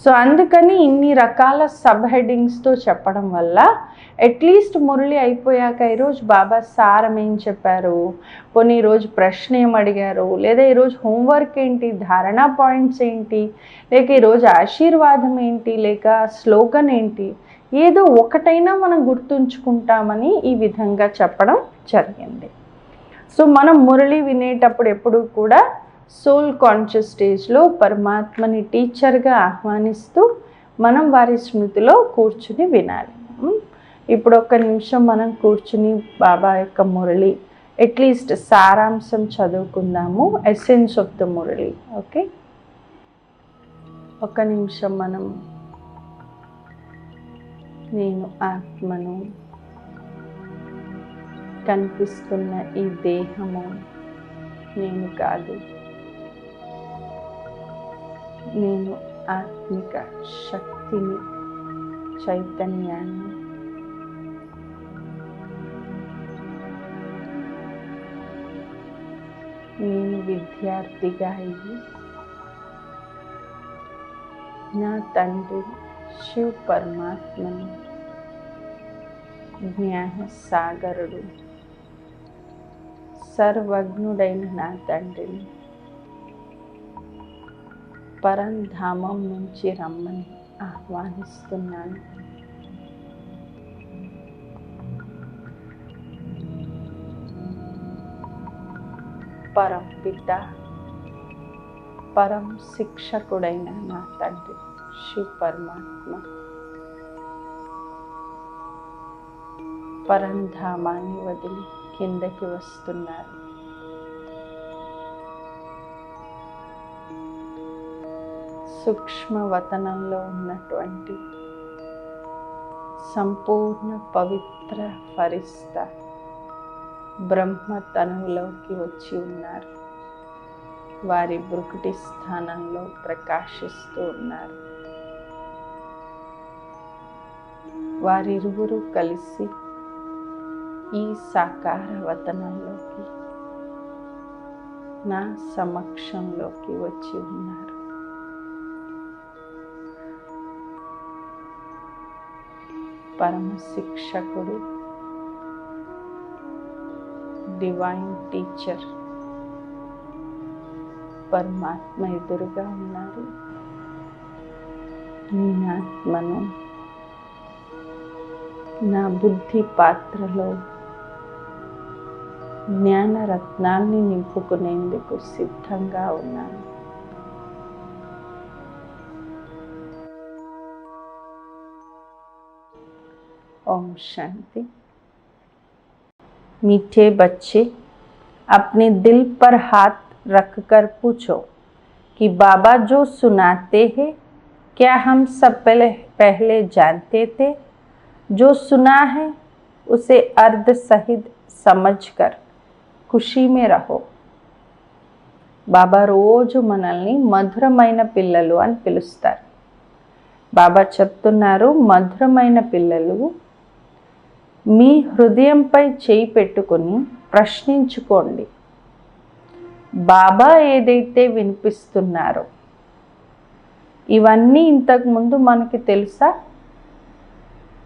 సో అందుకని ఇన్ని రకాల సబ్ హెడ్డింగ్స్తో చెప్పడం వల్ల అట్లీస్ట్ మురళి అయిపోయాక ఈరోజు బాబా సారం ఏం చెప్పారు, పోనీ ఈరోజు ప్రశ్న ఏం అడిగారు, లేదా ఈరోజు హోంవర్క్ ఏంటి, ధారణా పాయింట్స్ ఏంటి, లేక ఈరోజు ఆశీర్వాదం ఏంటి, లేక స్లోగన్ ఏంటి, ఏదో ఒకటైనా మనం గుర్తుంచుకుంటామని ఈ విధంగా చెప్పడం జరిగింది. సో మనం మురళి వినేటప్పుడు ఎప్పుడు కూడా సోల్ కాన్షియస్ స్టేజ్లో పరమాత్మని టీచర్గా ఆహ్వానిస్తూ మనం వారి స్మృతిలో కూర్చుని వినాలి. ఇప్పుడు 1 నిమిషం మనం కూర్చుని బాబా యొక్క మురళి అట్లీస్ట్ సారాంశం చదువుకుందాము, essence of the Murli. Okay, 1 నిమిషం మనం నేను ఆత్మను, కనిపిస్తున్న ఈ దేహము నేను కాదు, నేను ఆత్మిక శక్తిని, చైతన్యాన్ని, నేను విద్యార్థిగా అయ్యి నా తండ్రి శివ పరమాత్మని, జ్ఞాన సాగరుడు, సర్వజ్ఞుడైన నా తండ్రిని పరంధామం నుంచి రమ్మని ఆహ్వానిస్తున్నాను. పరంపిత, పరం శిక్షకుడైన నా తండ్రి శివ పరమాత్మ పరంధామాన్ని వదిలి కిందకి వస్తున్నారు. సూక్ష్మవతనంలో ఉన్నటువంటి సంపూర్ణ పవిత్ర ఫరిస్తా బ్రహ్మ తనువులోకి వచ్చి ఉన్నారు. వారి బ్రుకుటి స్థానంలో ప్రకాశిస్తూ ఉన్నారు. వారిరువురు కలిసి ఈ సాకార వతనంలోకి, నా సమక్షంలోకి వచ్చి ఉన్నారు. పరమ శిక్షకుడు, డివైన్ టీచర్ పరమాత్మ ఎదురుగా ఉన్నారు. నేను ఆత్మను నా బుద్ధి పాత్రలో జ్ఞానరత్నాన్ని నింపుకునేందుకు సిద్ధంగా ఉన్నాను. ओम शांति। मीठे बच्चे, अपने दिल पर हाथ रखकर पूछो कि बाबा जो सुनाते हैं क्या हम सब पहले जानते थे? जो सुना है उसे अर्ध सहित समझकर खुशी में रहो. బాబా రోజు మనల్ని మధురమైన పిల్లలు అని పిలుస్తారు. బాబా చెప్తున్నారు, మధురమైన పిల్లలు మీ హృదయంపై చేయి పెట్టుకొని ప్రశ్నించుకోండి. బాబా ఏదైతే వినిపిస్తున్నారో ఇవన్నీ ఇంతకుముందు మనకి తెలుసా?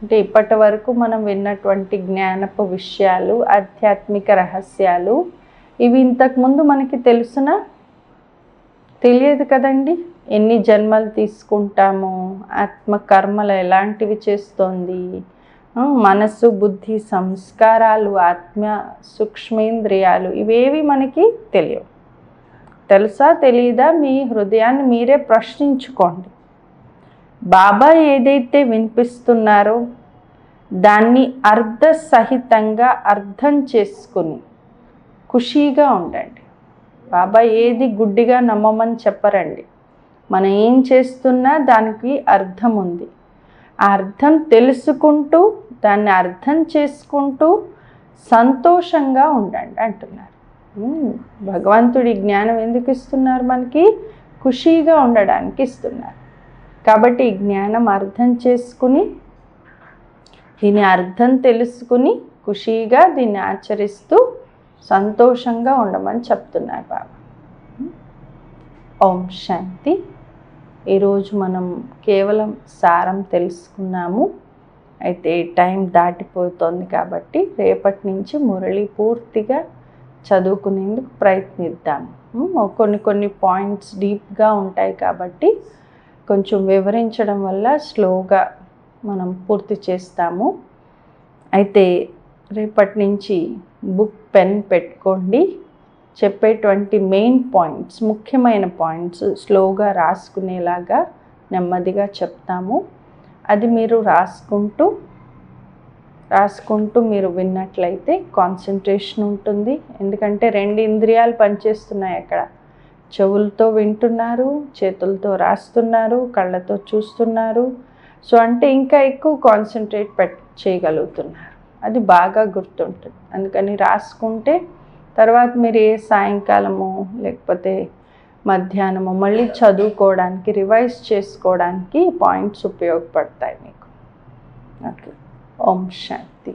అంటే ఇప్పటి వరకు మనం విన్నటువంటి జ్ఞానపు విషయాలు, ఆధ్యాత్మిక రహస్యాలు, ఇవి ఇంతకుముందు మనకి తెలుసునా? తెలియదు కదండి. ఎన్ని జన్మలు తీసుకుంటామో, ఆత్మకర్మలు ఎలాంటివి చేస్తోంది, మనసు, బుద్ధి, సంస్కారాలు, ఆత్మ, సూక్ష్మేంద్రియాలు ఇవేవి మనకి తెలియవు. తెలుసా తెలియదా? మీ హృదయాన్ని మీరే ప్రశ్నించుకోండి. బాబా ఏదైతే వినిపిస్తున్నారో దాన్ని అర్థసహితంగా అర్థం చేసుకుని ఖుషీగా ఉండండి. బాబా ఏది గుడ్డిగా నమ్మమని చెప్పరండి. మనం ఏం చేస్తున్నా దానికి అర్థం ఉంది. ఆ అర్థం తెలుసుకుంటూ దాన్ని అర్థం చేసుకుంటూ సంతోషంగా ఉండండి అంటున్నారు. భగవంతుడి జ్ఞానం ఎందుకు ఇస్తున్నారు? మనకి ఖుషీగా ఉండడానికి ఇస్తున్నారు. కాబట్టి ఈ జ్ఞానం అర్థం చేసుకుని, దీని అర్థం తెలుసుకుని ఖుషీగా దీన్ని ఆచరిస్తూ సంతోషంగా ఉండమని చెప్తున్నారు బాబా. ఓం శాంతి. ఈరోజు మనం కేవలం సారం తెలుసుకున్నాము. అయితే టైం దాటిపోతుంది కాబట్టి రేపటి నుంచి మురళి పూర్తిగా చదువుకునేందుకు ప్రయత్నిద్దాము. కొన్ని పాయింట్స్ డీప్గా ఉంటాయి కాబట్టి కొంచెం వివరించడం వల్ల స్లోగా మనం పూర్తి చేస్తాము. అయితే రేపటి నుంచి బుక్, పెన్ పెట్టుకోండి. చెప్పేటువంటి మెయిన్ పాయింట్స్, ముఖ్యమైన పాయింట్స్ స్లోగా రాసుకునేలాగా నెమ్మదిగా చెప్తాము. అది మీరు రాసుకుంటూ మీరు విన్నట్లయితే కాన్సన్ట్రేషన్ ఉంటుంది. ఎందుకంటే 2 ఇంద్రియాలు పనిచేస్తున్నాయి అక్కడ. చెవులతో వింటున్నారు, చేతులతో రాస్తున్నారు, కళ్ళతో చూస్తున్నారు. సో అంటే ఇంకా ఎక్కువ కాన్సన్ట్రేట్ చేయగలుగుతున్నారు. అది బాగా గుర్తుంటుంది. అందుకని రాసుకుంటే తర్వాత మీరు ఏ సాయంకాలము లేకపోతే మధ్యాహ్నము మళ్ళీ చదువుకోవడానికి, రివైజ్ చేసుకోవడానికి పాయింట్స్ ఉపయోగపడతాయి మీకు. ఓకే. ఓం శాంతి.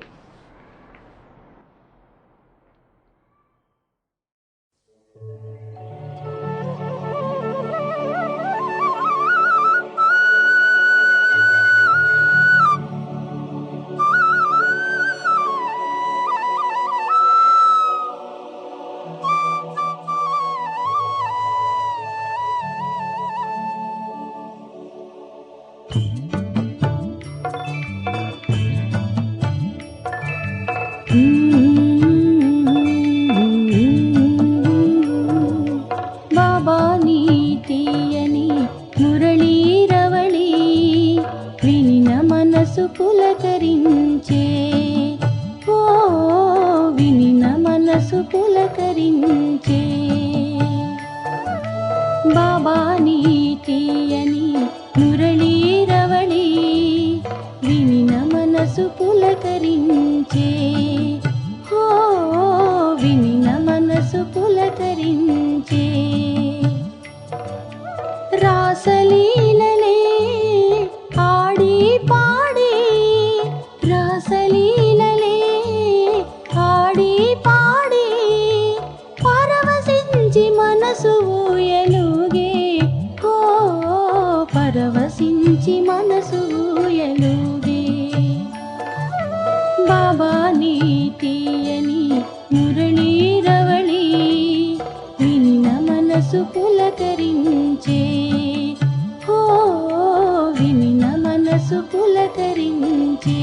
బాబా నీ తీయని మురళీరవళి వినిన మనసు పులకరించే. ఓ వినిన మనసు పులకరించే. బాబా నీ తీయని మురళీరవళి వినిన మనసు పులకరించే. ఓ వినిన మనసు పులకరించే. రాసలీలలే ఆడి పాడి, రాసలీలలే ఆడి పాడి పరవశించి మనసు ఊయలుగే. ఓ పరవశించి మనసు ఊయలుగే. బాబా నీ తీయని మురళీరవళి వినిన మనసు పులకరించే. ఓ వినిన మనసు పులకరించే.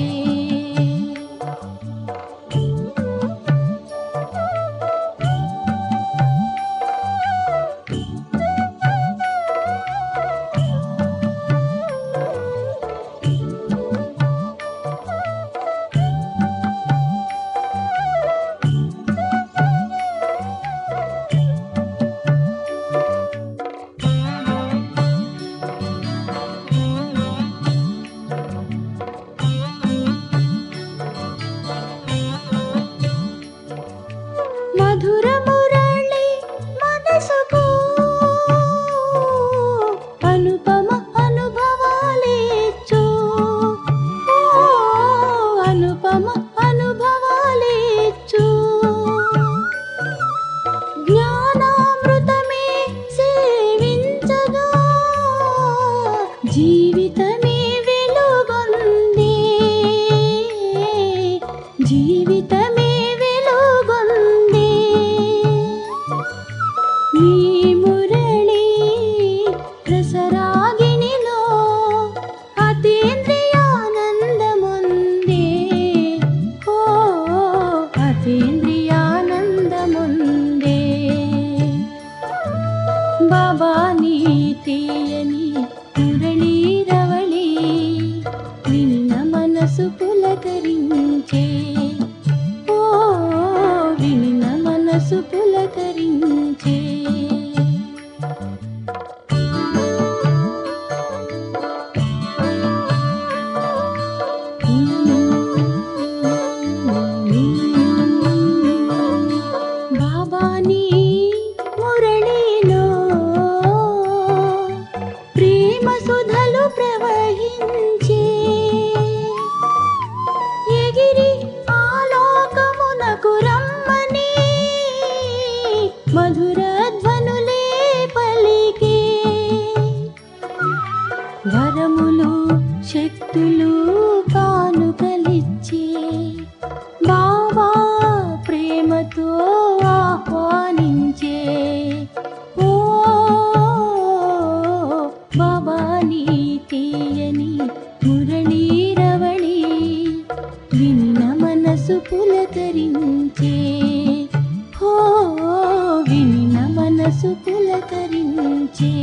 తీయని మురళీరవళి విన్న మనసు పులకరించే ఓ విన్న మనసు పులకరించే బాబాని మురళిలో ప్రేమ సుధలు ప్రవహించే ఎగిరి ఆలోకమునకు రమ్మని మధుర ధ్వనులే పలికే వరములు శక్తులు కానుకలిచ్చే బాబా ప్రేమతో ఆహ్వానించే ఓ బాబాని తీయని మురళీరవళి విన్న మనసు పులకరించే ఓ విన్న మనసు పులకరించే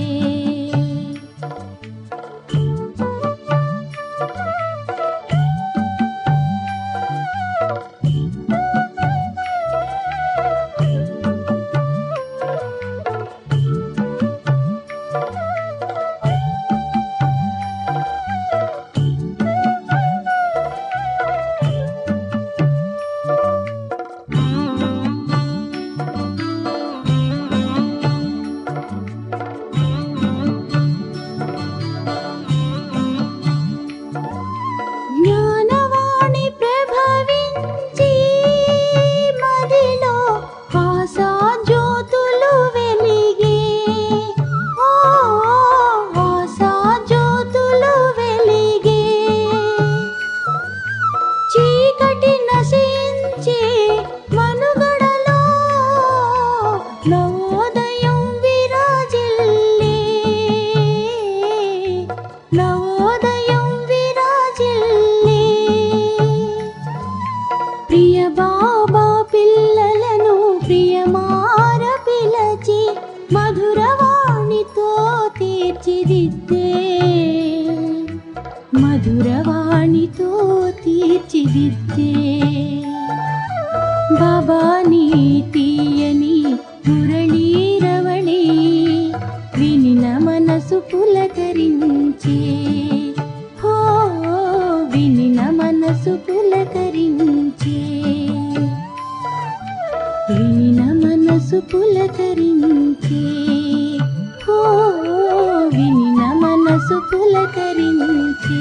జ్ఞానవాణి ప్రభవించి మదిలో ఆశా జ్యోతులు వెలిగే ఓ ఆశా జ్యోతులు వెలిగే చీకటి నశించే మనుగడలో నవోదయం విరాజిల్లే నవోదయం విరాజిల్లే ప్రియ బాబా పిల్లలను ప్రియమార పిలచి మధురవాణితో తీర్చిదిద్దే మధురవాణితో తీర్చిదిద్దే బాబాని తీయని మురళీరవళి వినిన మనసు పులకరించే ఓ వినిన మనసు పులకరించే వినిన మనసు పులకరించే ఓ వినిన మనసు పులకరించే